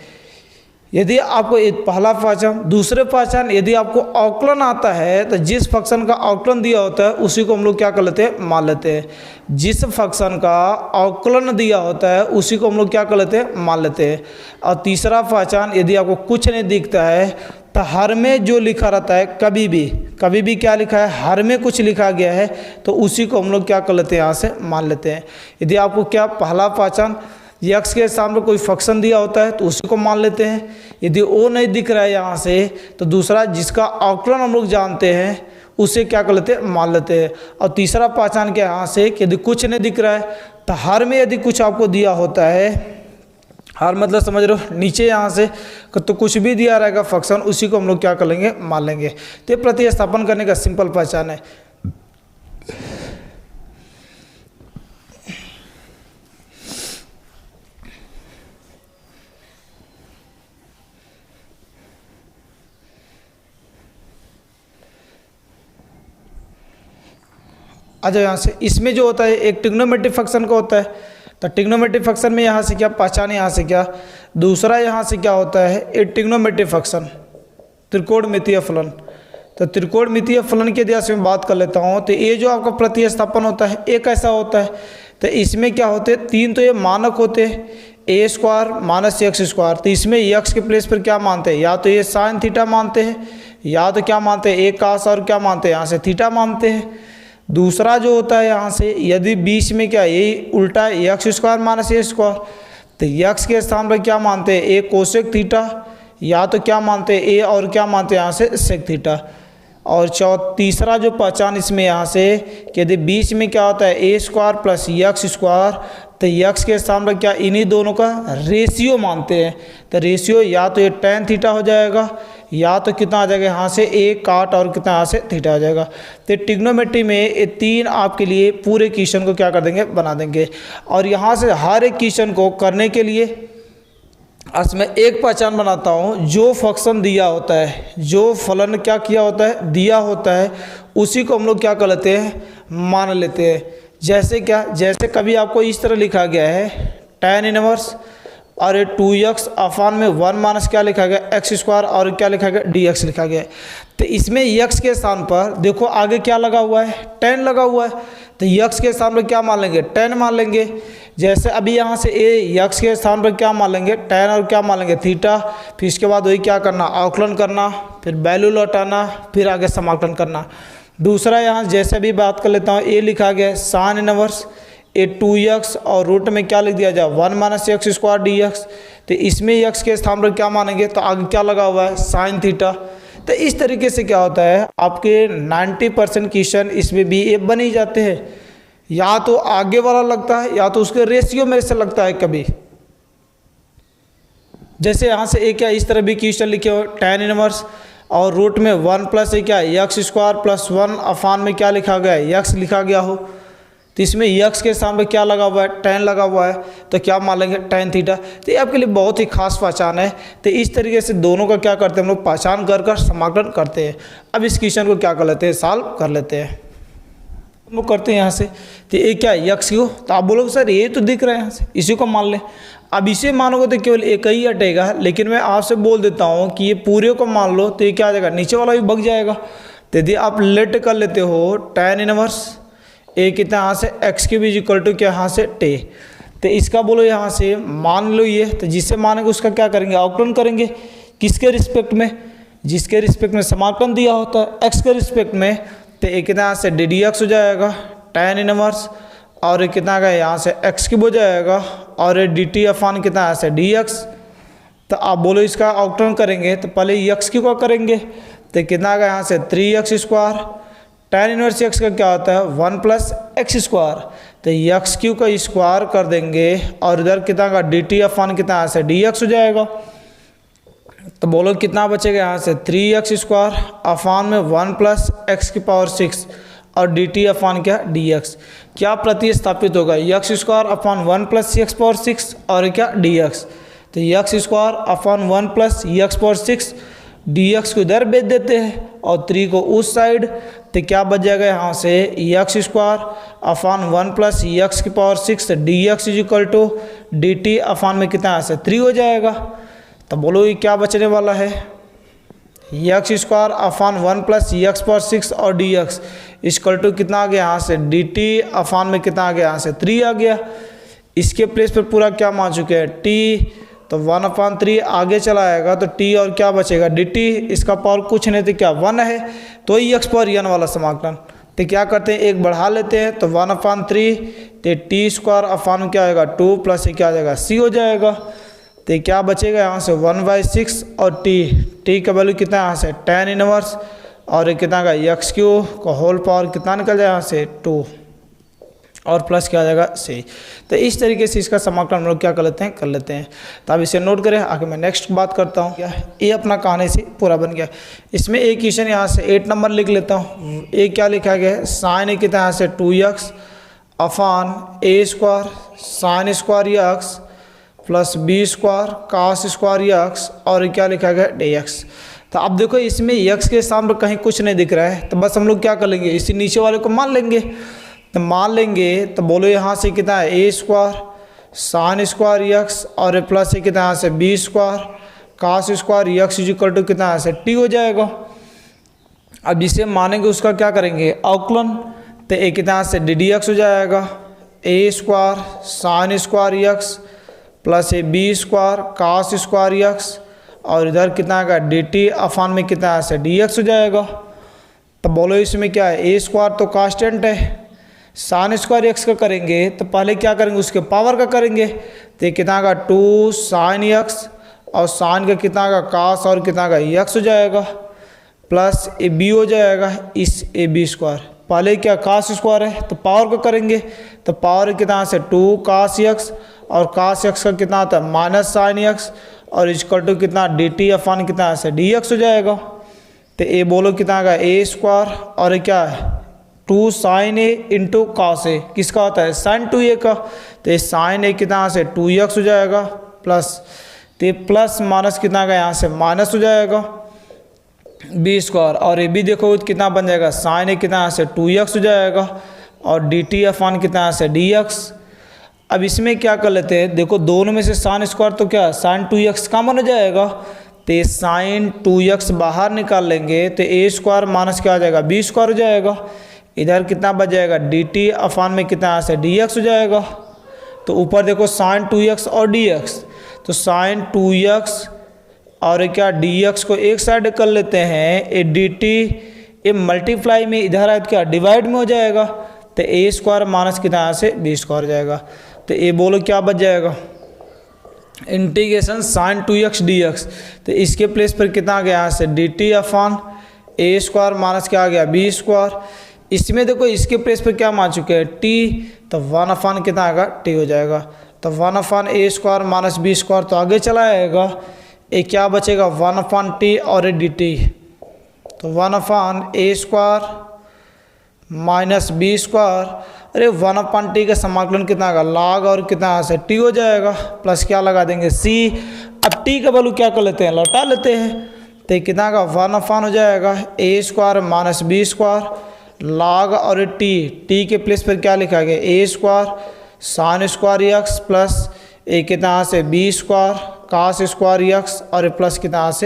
यदि आपको पहला पहचान। दूसरे पहचान, यदि आपको अवकलन आता है तो जिस फंक्शन का अवकलन दिया होता है उसी को हम लोग क्या कर लेते हैं, मान लेते हैं। जिस फंक्शन का अवकलन दिया होता है उसी को हम लोग क्या कर लेते हैं, मान लेते हैं। और तीसरा पहचान, यदि आपको कुछ नहीं दिखता है तो हर में जो लिखा रहता है, कभी भी क्या लिखा है, हर में कुछ लिखा गया है तो उसी को हम लोग क्या कर लेते हैं, यहाँ से मान लेते हैं। यदि आपको क्या पहला पहचान, x के सामने कोई फंक्शन दिया होता है तो उसी को मान लेते हैं। यदि वो नहीं दिख रहा है यहाँ से तो दूसरा जिसका अवकलन हम लोग जानते हैं उसे क्या कर लेते हैं, मान लेते हैं। और तीसरा पहचान क्या यहाँ से कि यदि कुछ नहीं दिख रहा है तो हर में यदि कुछ आपको दिया होता है, हर मतलब समझ रहे हो, नीचे यहाँ से तो कुछ भी दिया रहेगा फंक्शन उसी को हम लोग क्या कर लेंगे, मान लेंगे। तो ये प्रतिस्थापन करने का सिंपल पहचान है। आ जाओ यहाँ से। इसमें जो होता है एक ट्रिग्नोमेट्रिक फंक्शन का होता है, तो ट्रिग्नोमेट्रिक फंक्शन में यहाँ से क्या पहचान, यहाँ से क्या दूसरा, यहाँ से क्या होता है एक ट्रिग्नोमेट्रिक फंक्शन, त्रिकोणमितीय फलन। तो त्रिकोणमितीय फलन के इतिहास में बात कर लेता हूँ। तो ये जो आपका प्रतिस्थापन होता है एक ऐसा होता है, तो इसमें क्या होते हैं, तीन तो ये मानक होते हैं, ए स्क्वायर माइनस एक्स स्क्वायर। तो इसमें एक्स के प्लेस पर क्या मानते हैं, या तो ये साइन थीटा मानते हैं, या तो क्या मानते हैं, एक कास, और क्या मानते हैं यहाँ से थीटा मानते हैं। दूसरा जो होता है यहाँ से, यदि बीच में क्या यही उल्टा है, x square minus a square, तो एक्स के स्थान पर क्या मानते हैं, ए कोसेक थीटा, या तो क्या मानते हैं ए, और क्या मानते हैं यहाँ से सेक थीटा। और तीसरा जो पहचान इसमें यहाँ से कि यदि बीच में क्या होता है a square plus x square, तो एक्स के स्थान पर क्या इन्हीं दोनों का रेशियो मानते हैं। तो रेशियो या तो ये tan थीटा हो जाएगा, या तो कितना आ जाएगा यहाँ से ए काट, और कितना यहाँ से थीटा आ जाएगा। तो ट्रिग्नोमेट्री में ये तीन आपके लिए पूरे क्वेश्चन को क्या कर देंगे, बना देंगे। और यहाँ से हर एक क्वेश्चन को करने के लिए मैं एक पहचान बनाता हूँ, जो फंक्शन दिया होता है, जो फलन क्या किया होता है, दिया होता है, उसी को हम लोग क्या कर लेते हैं, मान लेते हैं। जैसे क्या, जैसे कभी आपको इस तरह लिखा गया है tan इनवर्स, और ये 2x अपान में 1 माइनस क्या लिखा गया, एक्स स्क्वायर, और क्या लिखा गया, dx लिखा गया है। तो इसमें x के स्थान पर देखो आगे क्या लगा हुआ है, tan लगा हुआ है, तो x के स्थान पर क्या मान लेंगे, tan मान लेंगे। जैसे अभी यहाँ से x के स्थान पर क्या मान लेंगे, tan, और क्या मान लेंगे थीटा। फिर इसके बाद वही क्या करना, अवकलन करना, फिर वैल्यू लौटाना, फिर आगे समाकलन करना। दूसरा यहाँ जैसे भी बात कर लेता हूँ, a लिखा गया है साइन इनवर्स ए 2x, और रूट में क्या लिख दिया जाए 1 माइनस एक्स स्क्वायर dx। तो इसमें x के स्थान पर क्या मानेंगे, तो आगे क्या लगा हुआ है साइन थीटा। तो इस तरीके से क्या होता है आपके 90% क्वेश्चन इसमें भी ये बन ही जाते हैं, या तो आगे वाला लगता है या तो उसके रेशियो में से लगता है कभी। जैसे यहाँ से एक क्या इस तरह भी क्वेश्चन लिखे हो tan इनवर्स, और रूट में 1 प्लस क्या एक्स स्क्वायर प्लस 1 अपान में क्या लिखा गया है, एक्स लिखा गया हो। तो इसमें एक्स के सामने क्या लगा हुआ है, tan लगा हुआ है, तो क्या मान लेंगे tan थीटा। तो ये आपके लिए बहुत ही खास पहचान है। तो इस तरीके से दोनों का क्या करते हैं हम लोग, पहचान कर कर समाकलन करते हैं। अब इस क्वेश्चन को क्या कर लेते हैं, सॉल्व कर लेते हैं। हम लोग करते हैं यहाँ से, तो ये क्या एक्स क्यों, तो आप बोलोगे सर ये तो दिख रहा है यहाँ से, इसी को मान लें। अब इसे मानोगे तो केवल एक ही हटेगा, लेकिन मैं आपसे बोल देता हूँ कि ये पूरे को मान लो तो ये क्या आ जाएगा, नीचे वाला भी भग जाएगा। तो यदि आप लेट कर लेते हो tan इनवर्स ए कितना यहाँ से x cube is equal to क्या यहाँ से टे, तो इसका बोलो यहाँ से मान लो ये, तो जिससे मानेंगे उसका क्या करेंगे, अवकलन करेंगे। किसके रिस्पेक्ट में, जिसके रिस्पेक्ट में समाकलन दिया होता है एक्स के रिस्पेक्ट में। तो एक कितना यहाँ से ddx हो जाएगा tan इनवर्स, और एक कितना का यहाँ से एक्स क्यूब हो जाएगा, और dt अपान कितना यहाँ से dx। तो आप बोलो इसका अवकलन करेंगे तो पहले एक्स क्यू का करेंगे, तो कितना का यहाँ से 3x square, tan inverse x का क्या होता है 1 प्लस एक्स स्क्वायर, तो एक्स क्यू का स्क्वायर कर देंगे, और इधर कितना का dt अपान कितना यहाँ से dx हो जाएगा। तो बोलो कितना बचेगा यहाँ से 3x² अफान में 1 प्लस x⁻6 और dt अफान क्या dx। क्या प्रतिस्थापित होगा x² अफान 1 प्लस x⁻6 और क्या dx। तो x² upon 1 plus x⁻6 dx को इधर भेज देते हैं और 3 को उस साइड। तो क्या बच जाएगा यहाँ से x² upon 1 plus x⁻6 dx equal to dt upon में कितना यहाँ से 3 हो जाएगा। तो बोलो ये क्या बचने वाला है x² अफान 1 प्लस x⁻6 और dx इक्वल टू कितना आ गया यहाँ से dt अफान में कितना आ गया यहाँ से 3 आ गया। इसके प्लेस पर पूरा क्या मान चुके हैं t, तो 1/3 आगे चला आएगा तो t और क्या बचेगा dt, इसका पावर कुछ नहीं तो क्या 1 है, तो ही x/n वाला समाकलन। तो क्या करते हैं एक बढ़ा लेते हैं तो 1/3 तो t² अफान में क्या आएगा 2 प्लस क्या आ जाएगा c हो जाएगा। तो क्या बचेगा यहाँ से 1/6 और t का वैल्यू कितना यहाँ से tan इनवर्स और कितना का x³ का होल पावर कितना निकल जाएगा यहाँ से 2 और प्लस क्या आ जाएगा c। तो इस तरीके से इसका समाकलन हम लोग क्या कर लेते हैं। तो अब इसे नोट करें, आगे मैं नेक्स्ट बात करता हूँ। क्या ये अपना कहानी से पूरा बन गया। इसमें एक क्वेश्चन यहाँ से 8 नंबर लिख लेता हूँ। एक क्या लिखा गया है साइन कितना यहाँ से 2x upon a² sine square x plus b² cos square x और क्या लिखा गया dx। तो अब देखो इसमें x के सामने कहीं कुछ नहीं दिख रहा है, तो बस हम लोग क्या कर लेंगे इसी नीचे वाले को मान लेंगे। तो मान लेंगे तो बोलो यहाँ से कितना है a² साइन स्क्वायर x और प्लस कितना यहाँ से b² cos square x equal to कितना यहाँ से t हो जाएगा। अब जिसे मानेंगे उसका क्या करेंगे अवकलन, तो एक कितना से ddx हो जाएगा a² sine square x plus b² cos square x और इधर कितना आएगा dt अफान में कितना यहाँ से dx हो जाएगा। तो बोलो इसमें क्या है a² तो कांस्टेंट है, साइन स्क्वायर x का करेंगे तो पहले क्या करेंगे उसके पावर का करेंगे। तो कितना का 2 साइन x और साइन का कितना का cos और कितना का x हो जाएगा प्लस ए बी हो जाएगा इस ab²। पहले क्या cos स्क्वायर है तो पावर को करेंगे, तो पावर कितना से 2 cos x और cos x का कितना आता है माइनस साइन x और इक्वल टू कितना dt अफान कितना से dx हो जाएगा। तो ए बोलो कितना का a² और क्या है 2 sign A into cos A किसका होता है साइन 2a का। तो ये साइन ए कितना से 2x हो जाएगा प्लस, तो प्लस माइनस कितना का यहाँ से माइनस हो जाएगा b² और ये भी देखो कितना बन जाएगा साइन ए कितना से 2x हो जाएगा और dt अफान कितना से dx। अब इसमें क्या कर लेते हैं देखो दोनों में से साइन स्क्वायर तो क्या साइन 2x कॉमन हो जाएगा, तो साइन 2x बाहर निकाल लेंगे तो a² माइनस क्या आ जाएगा b² हो जाएगा। इधर कितना बच जाएगा dt अफान में कितना यहाँ से dx हो जाएगा। तो ऊपर देखो साइन 2x और dx, तो साइन 2x और क्या dx को एक साइड कर लेते हैं, ये dt ये मल्टीप्लाई में इधर आए तो क्या डिवाइड में हो जाएगा। तो a² माइनस कितना यहाँ से b² हो जाएगा। तो ये बोलो क्या बच जाएगा इंटीग्रेशन साइन 2x dx। तो इसके प्लेस पर कितना आ गया यहाँ से dt अफान a² माइनस क्या आ गया b²। इसमें देखो इसके प्लेस पर क्या मान चुके हैं t, तो 1 अफान कितना आएगा t हो जाएगा। तो 1 अफान a² माइनस b² तो आगे चला आएगा, ये क्या बचेगा 1 अफान t और dt। तो 1 अफान a² माइनस b², अरे 1 अफान t का समाकलन कितना आएगा log और कितना यहाँ से t हो जाएगा प्लस क्या लगा देंगे c। अब t का वैल्यू क्या कर लेते हैं लौटा लेते हैं, तो कितना का 1 अफान हो जाएगा a² माइनस b² log और t के प्लेस पर क्या लिखा गया a² sine square x plus कितना से b² cos स्क्वायर x और प्लस कितना से